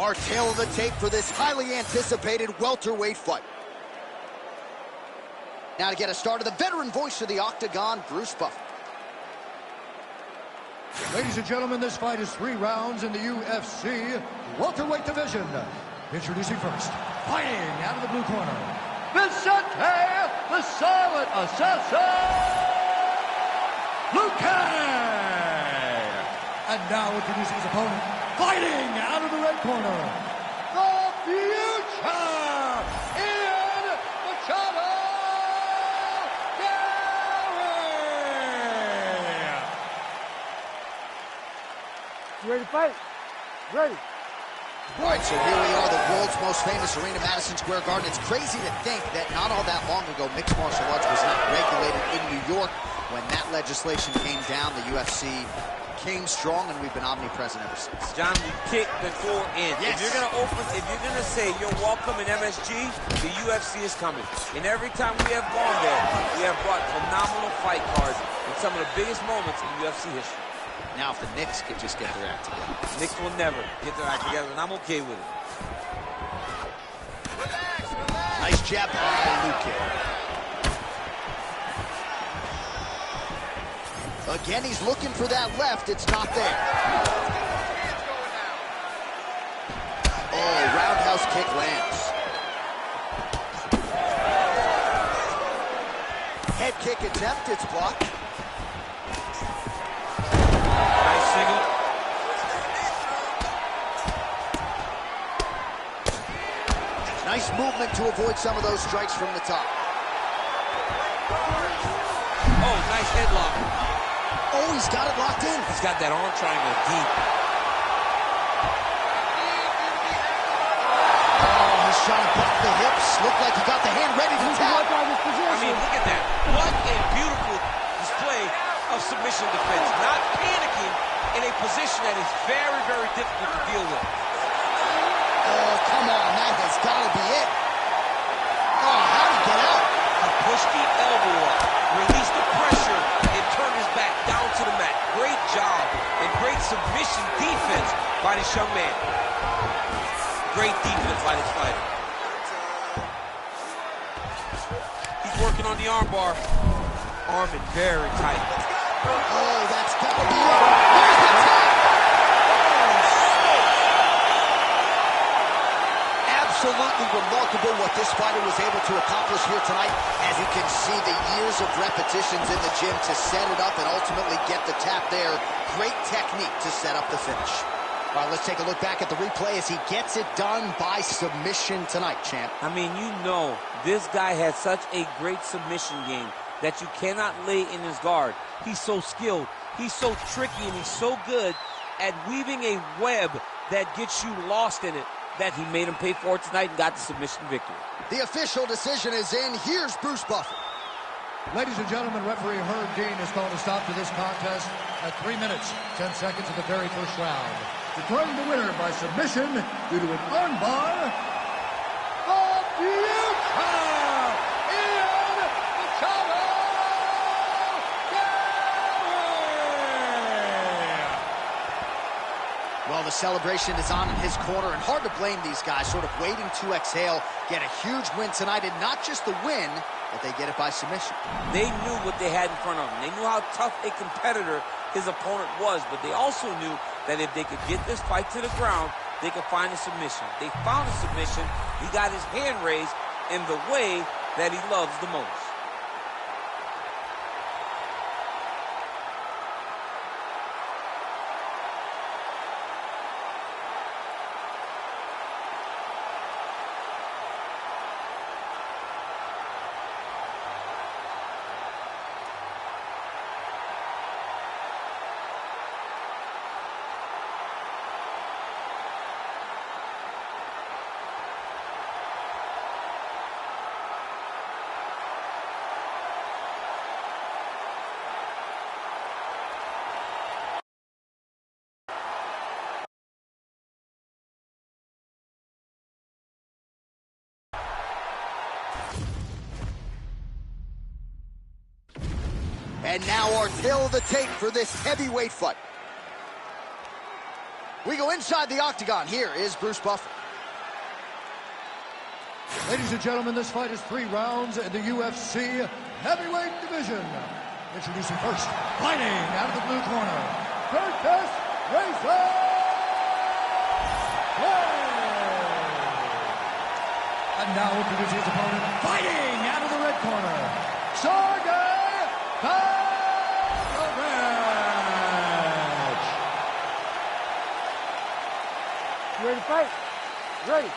Our tail of the tape for this highly anticipated welterweight fight. Now to get us started, the veteran voice of the Octagon, Bruce Buffer. Ladies and gentlemen, this fight is 3 rounds in the UFC welterweight division. Introducing first, fighting out of the blue corner, Vicente, the Silent Assassin, Luque! And now introducing his opponent, fighting out of the red corner, the future, Ian Machado Gary! You ready to fight? Ready. All right, so here we are, the world's most famous arena, Madison Square Garden. It's crazy to think that not all that long ago, mixed martial arts was not regulated in New York. When that legislation came down, the UFC came strong, and we've been omnipresent ever since. John, we kick the door in. Yes. If you're gonna say you're welcome in MSG, the UFC is coming. And every time we have gone there, we have brought phenomenal fight cards in some of the biggest moments in UFC history. Now, if the Knicks could just get their act together. Knicks will never get their act together, and I'm okay with it. Nice jab by Luque. Again, he's looking for that left. It's not there. Oh, roundhouse kick lands. Head kick attempt. It's blocked. Nice single. Nice movement to avoid some of those strikes from the top. Oh, nice headlock. Oh, he's got it locked in. He's got that arm triangle deep. Oh, he's shot above the hips. Looked like he got the hand ready to tap. I mean, look at that. What a beautiful display of submission defense. Not panicking in a position that is very, very difficult to deal with. Oh, come on. That has got to be it. Oh, how'd he get out? He pushed the elbow up, released the pressure, and turned his back down to the mat. Great job and great submission defense by this young man. Great defense by this fighter. He's working on the arm bar. Arming very tight. Oh, that's got to be it. There's the tap. Absolutely remarkable what this fighter was able to accomplish here tonight. As you can see, the years of repetitions in the gym to set it up and ultimately get the tap there. Great technique to set up the finish. All right, let's take a look back at the replay as he gets it done by submission tonight, champ. I mean, you know, this guy has such a great submission game that you cannot lay in his guard. He's so skilled, he's so tricky, and he's so good at weaving a web that gets you lost in it, that he made him pay for it tonight and got the submission victory. The official decision is in. Here's Bruce Buffer. Ladies and gentlemen, referee Herb Dean has called a stop to this contest at 3 minutes, 10 seconds of the very first round. Declaring the winner by submission due to an armbar, the future, Ian Machado Gary! Well, the celebration is on in his corner, and hard to blame these guys, sort of waiting to exhale, get a huge win tonight, and not just the win, but they get it by submission. They knew what they had in front of them. They knew how tough a competitor his opponent was, but they also knew that if they could get this fight to the ground, they could find a submission. They found a submission. He got his hand raised in the way that he loves the most. And now our tail of the tape for this heavyweight fight. We go inside the octagon. Here is Bruce Buffer. Ladies and gentlemen, this fight is 3 rounds in the UFC heavyweight division. Introducing first, fighting out of the blue corner, Curtis Racer. And now introducing his opponent, fighting out of the red corner, Sergey Pavlovich. You ready to fight? Ready.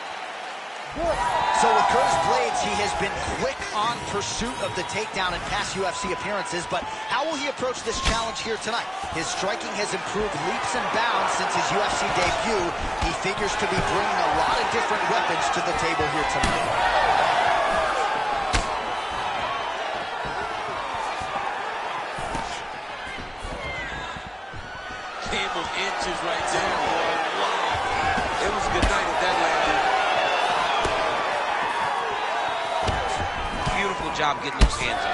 So with Curtis Blades, he has been quick on pursuit of the takedown in past UFC appearances, but how will he approach this challenge here tonight? His striking has improved leaps and bounds since his UFC debut. He figures to be bringing a lot of different weapons to the table here tonight. Came of inches right there, boy. Wow. It was a good night at that landed. Beautiful job getting those hands up.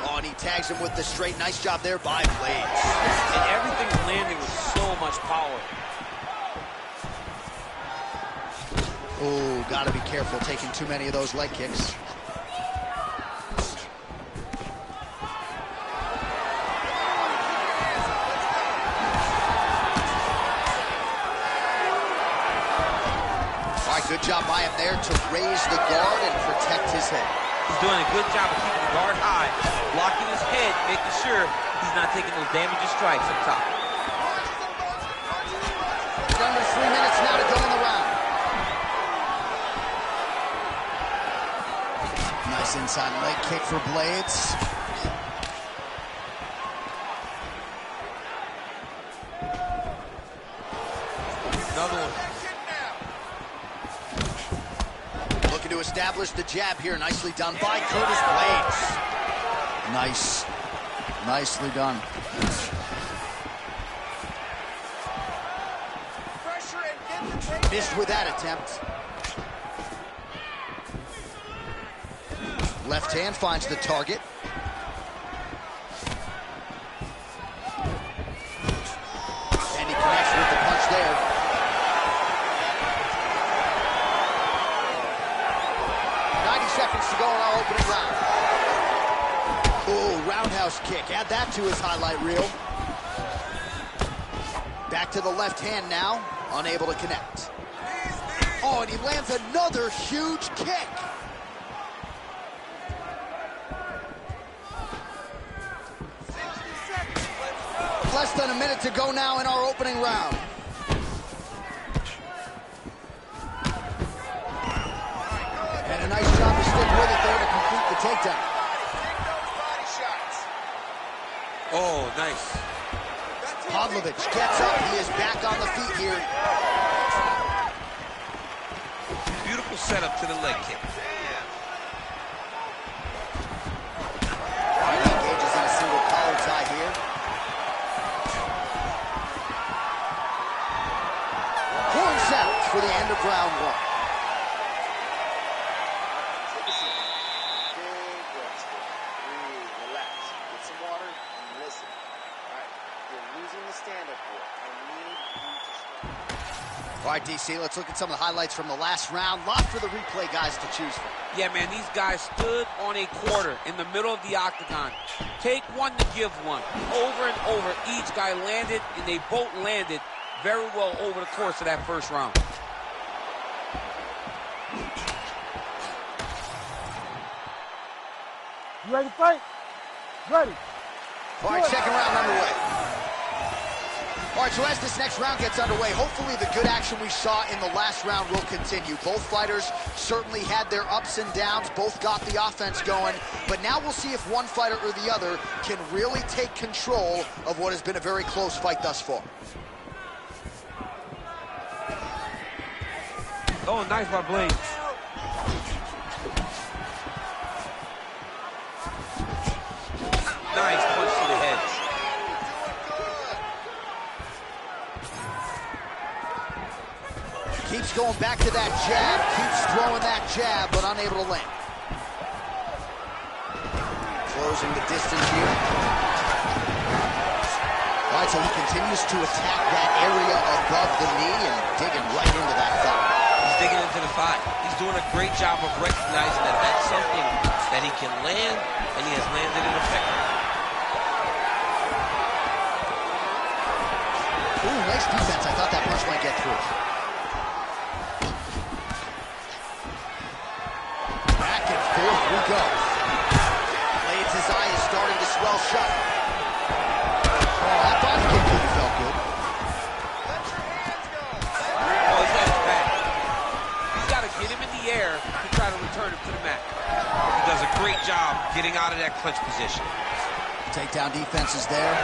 Oh, and he tags him with the straight. Nice job there by Blades. And everything's landing with so much power. Oh, gotta be careful taking too many of those leg kicks. Good job by him there to raise the guard and protect his head. He's doing a good job of keeping the guard high, blocking his head, making sure he's not taking those damaging strikes up top. Under 3 minutes now to go in the round. Nice inside leg kick for Blades. Another one. To establish the jab here. Nicely done by Curtis Blades. Nice. Nicely done. Missed with that attempt. Left hand finds the target. And he connects with the punch there. Seconds to go in our opening round. Oh, roundhouse kick. Add that to his highlight reel. Back to the left hand now. Unable to connect. Oh, and he lands another huge kick. Less than a minute to go now in our opening round. And a nice job to stick with it there to complete the takedown. Oh, nice. Pavlovich gets up. He is back on the feet here. Beautiful setup to the leg kick. He engages in a single collar tie here. Horn sounds for the end of round 1. All right, DC, let's look at some of the highlights from the last round. Lot for the replay guys to choose from. Yeah, man, these guys stood on a quarter in the middle of the octagon. Take one to give one. Over and over, each guy landed, and they both landed very well over the course of that first round. You ready to fight? Ready. All right, second round underway. All right, so as this next round gets underway, hopefully the good action we saw in the last round will continue. Both fighters certainly had their ups and downs. Both got the offense going. But now we'll see if one fighter or the other can really take control of what has been a very close fight thus far. Oh, nice by Blades. Nice punch to the head. Keeps going back to that jab, keeps throwing that jab, but unable to land. Closing the distance here. All right, so he continues to attack that area above the knee and digging right into that thigh. He's digging into the thigh. He's doing a great job of recognizing that that's something that he can land, and he has landed it effectively. Ooh, nice defense. I thought that punch might get through. Back and forth we go. Blades' eye is starting to swell shut. Oh, that body kick really felt good. Oh, he's got his back. He's got to get him in the air to try to return him to the mat. He does a great job getting out of that clinch position. Takedown defense is there.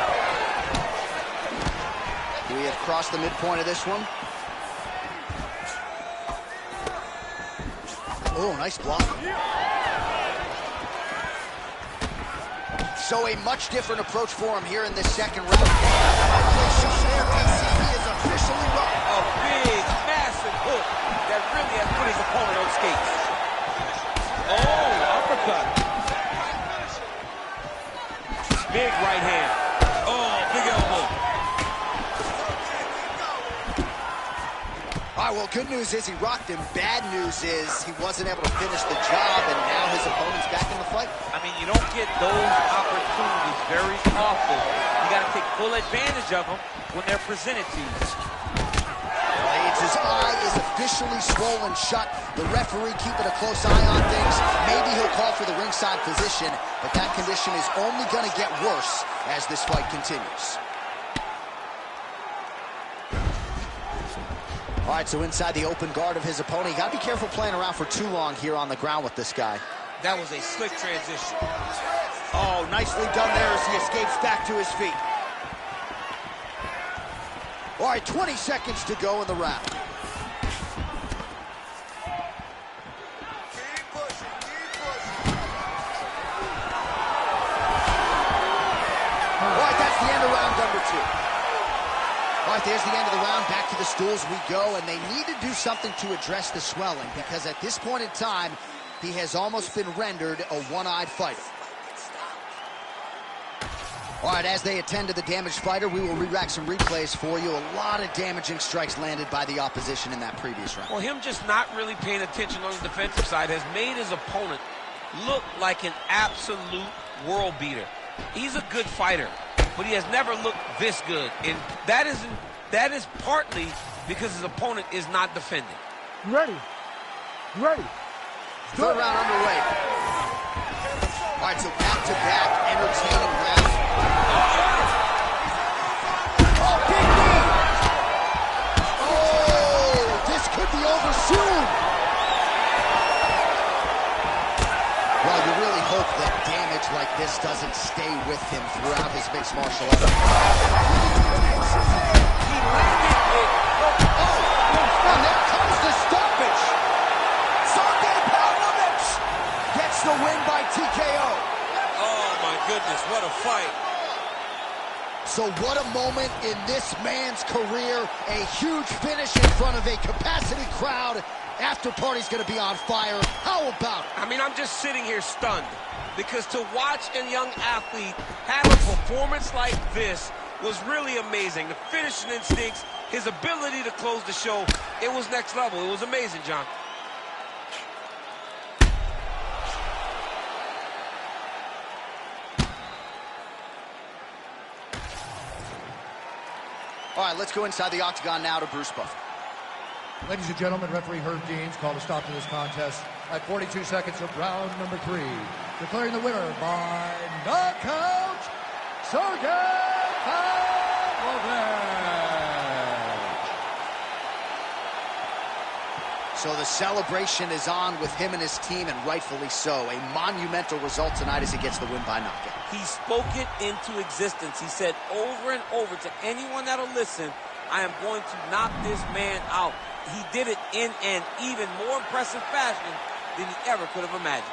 We have crossed the midpoint of this one. Oh, nice block. So a much different approach for him here in this second round. He is officially rocked. A big, massive hook that really has put his opponent on skates. Oh, uppercut. Big right hand. Oh, big elbow. All right, well, good news is he rocked him. Bad news is he wasn't able to finish the job, and now his opponent's back in the fight. I mean, you don't get those opportunities very often. You got to take full advantage of them when they're presented to you. Blades' eye is officially swollen shut. The referee keeping a close eye on things. Maybe he'll call for the ringside position, but that condition is only going to get worse as this fight continues. All right, so inside the open guard of his opponent. You got to be careful playing around for too long here on the ground with this guy. That was a slick transition. Oh, nicely done there as he escapes back to his feet. All right, 20 seconds to go in the round. All right, that's the end of round number 2. All right, there's the end of the round. Back to the stools we go, and they need to do something to address the swelling because at this point in time, he has almost been rendered a one-eyed fighter. All right, as they attend to the damaged fighter, we will re-rack some replays for you. A lot of damaging strikes landed by the opposition in that previous round. Well, him just not really paying attention on the defensive side has made his opponent look like an absolute world beater. He's a good fighter, but he has never looked this good, and that is partly because his opponent is not defending. You ready? You ready? Third round underway. All right, so back-to-back entertaining rounds. Oh, big knee! Oh, this could be over soon. Well, you really hope that damage like this doesn't stay with him throughout his mixed martial arts. He landed it. And there comes the stoppage. Sergey Pavlovich gets the win by TKO. Oh, my goodness, what a fight. So what a moment in this man's career. A huge finish in front of a capacity crowd. After party's going to be on fire. How about it? I mean, I'm just sitting here stunned because to watch a young athlete have a performance like this was really amazing. The finishing instincts, his ability to close the show, it was next level. It was amazing, John. All right, let's go inside the octagon now to Bruce Buffer. Ladies and gentlemen, referee Herb Deans called a stop to this contest at 42 seconds of round number 3. Declaring the winner by knockout, Sergey Pavlovich. So the celebration is on with him and his team, and rightfully so. A monumental result tonight as he gets the win by knockout. He spoke it into existence. He said over and over to anyone that'll listen, I am going to knock this man out. He did it in an even more impressive fashion than he ever could have imagined.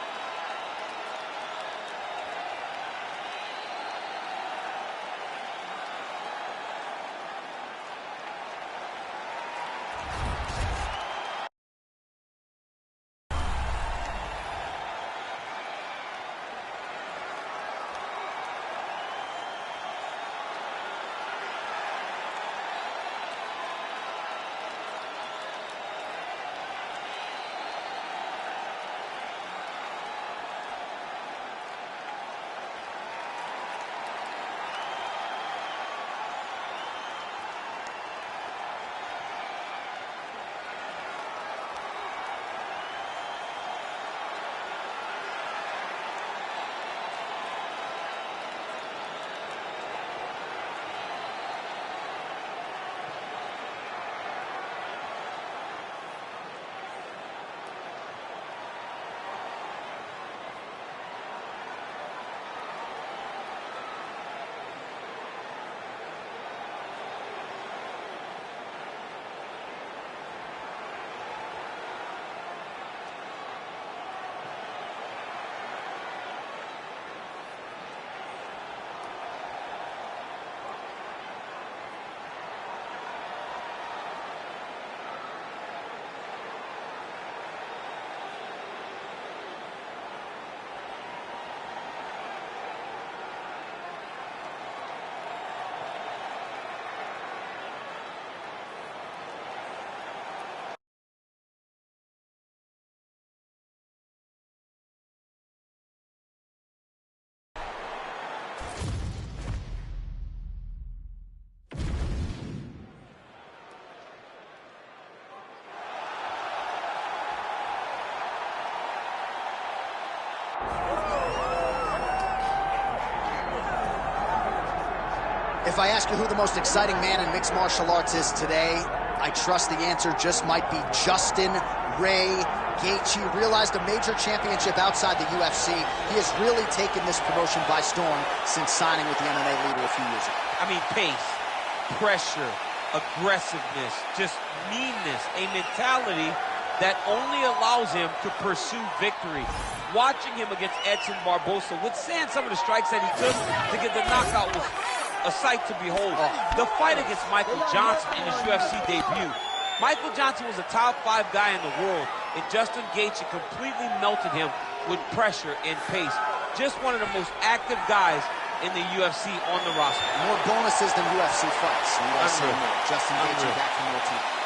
I ask you who the most exciting man in mixed martial arts is today, I trust the answer just might be Justin Ray Gaethje. Realized a major championship outside the UFC. He has really taken this promotion by storm since signing with the MMA leader a few years ago. I mean, pace, pressure, aggressiveness, just meanness, a mentality that only allows him to pursue victory. Watching him against Edson Barbosa, withstand some of the strikes that he took to get the knockout was a sight to behold. The fight against Michael Johnson in his UFC debut. Michael Johnson was a top 5 guy in the world, and Justin Gaethje completely melted him with pressure and pace. Just one of the most active guys in the UFC on the roster. More bonuses than UFC fights. Justin Gaethje back from your team.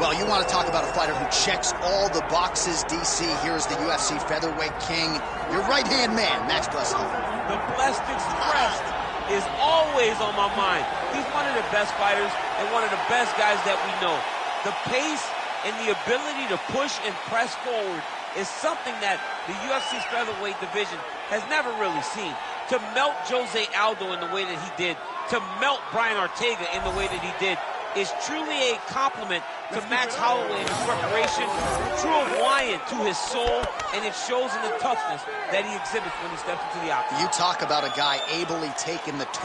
Well, you want to talk about a fighter who checks all the boxes, DC. Here's the UFC featherweight king, your right-hand man, Max Blasson. The Blessed Express is always on my mind. He's one of the best fighters and one of the best guys that we know. The pace and the ability to push and press forward is something that the UFC's featherweight division has never really seen. To melt Jose Aldo in the way that he did, to melt Brian Ortega in the way that he did, is truly a compliment to Max Holloway and his preparation, true Hawaiian to his soul, and it shows in the toughness that he exhibits when he steps into the octagon. You talk about a guy ably taking the torch.